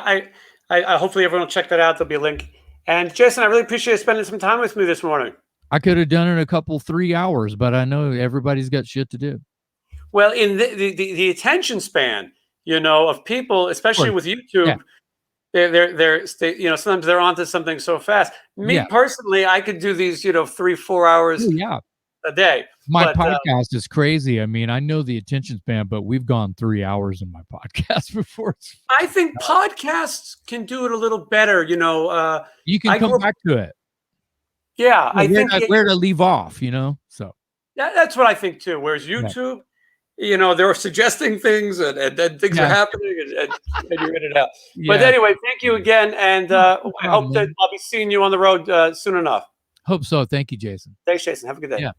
I hopefully everyone will check that out. There'll be a link. And Jason, I really appreciate you spending some time with me this morning. I could have done it a 3 hours, but I know everybody's got shit to do. Well, in the attention span, of people, especially with YouTube, they're sometimes they're onto something so fast. Me personally, I could do these, 3-4 hours a day. My podcast is crazy. I mean, I know the attention span, but we've gone 3 hours in my podcast before. I think podcasts can do it a little better. You can come back to it. Yeah, I think where to leave off, so. Yeah, that's what I think too. Whereas YouTube, they're suggesting things, and things are happening, and you edit it out. But anyway, thank you again, and I hope that I'll be seeing you on the road soon enough. Hope so. Thank you, Jason. Thanks, Jason. Have a good day. Yeah.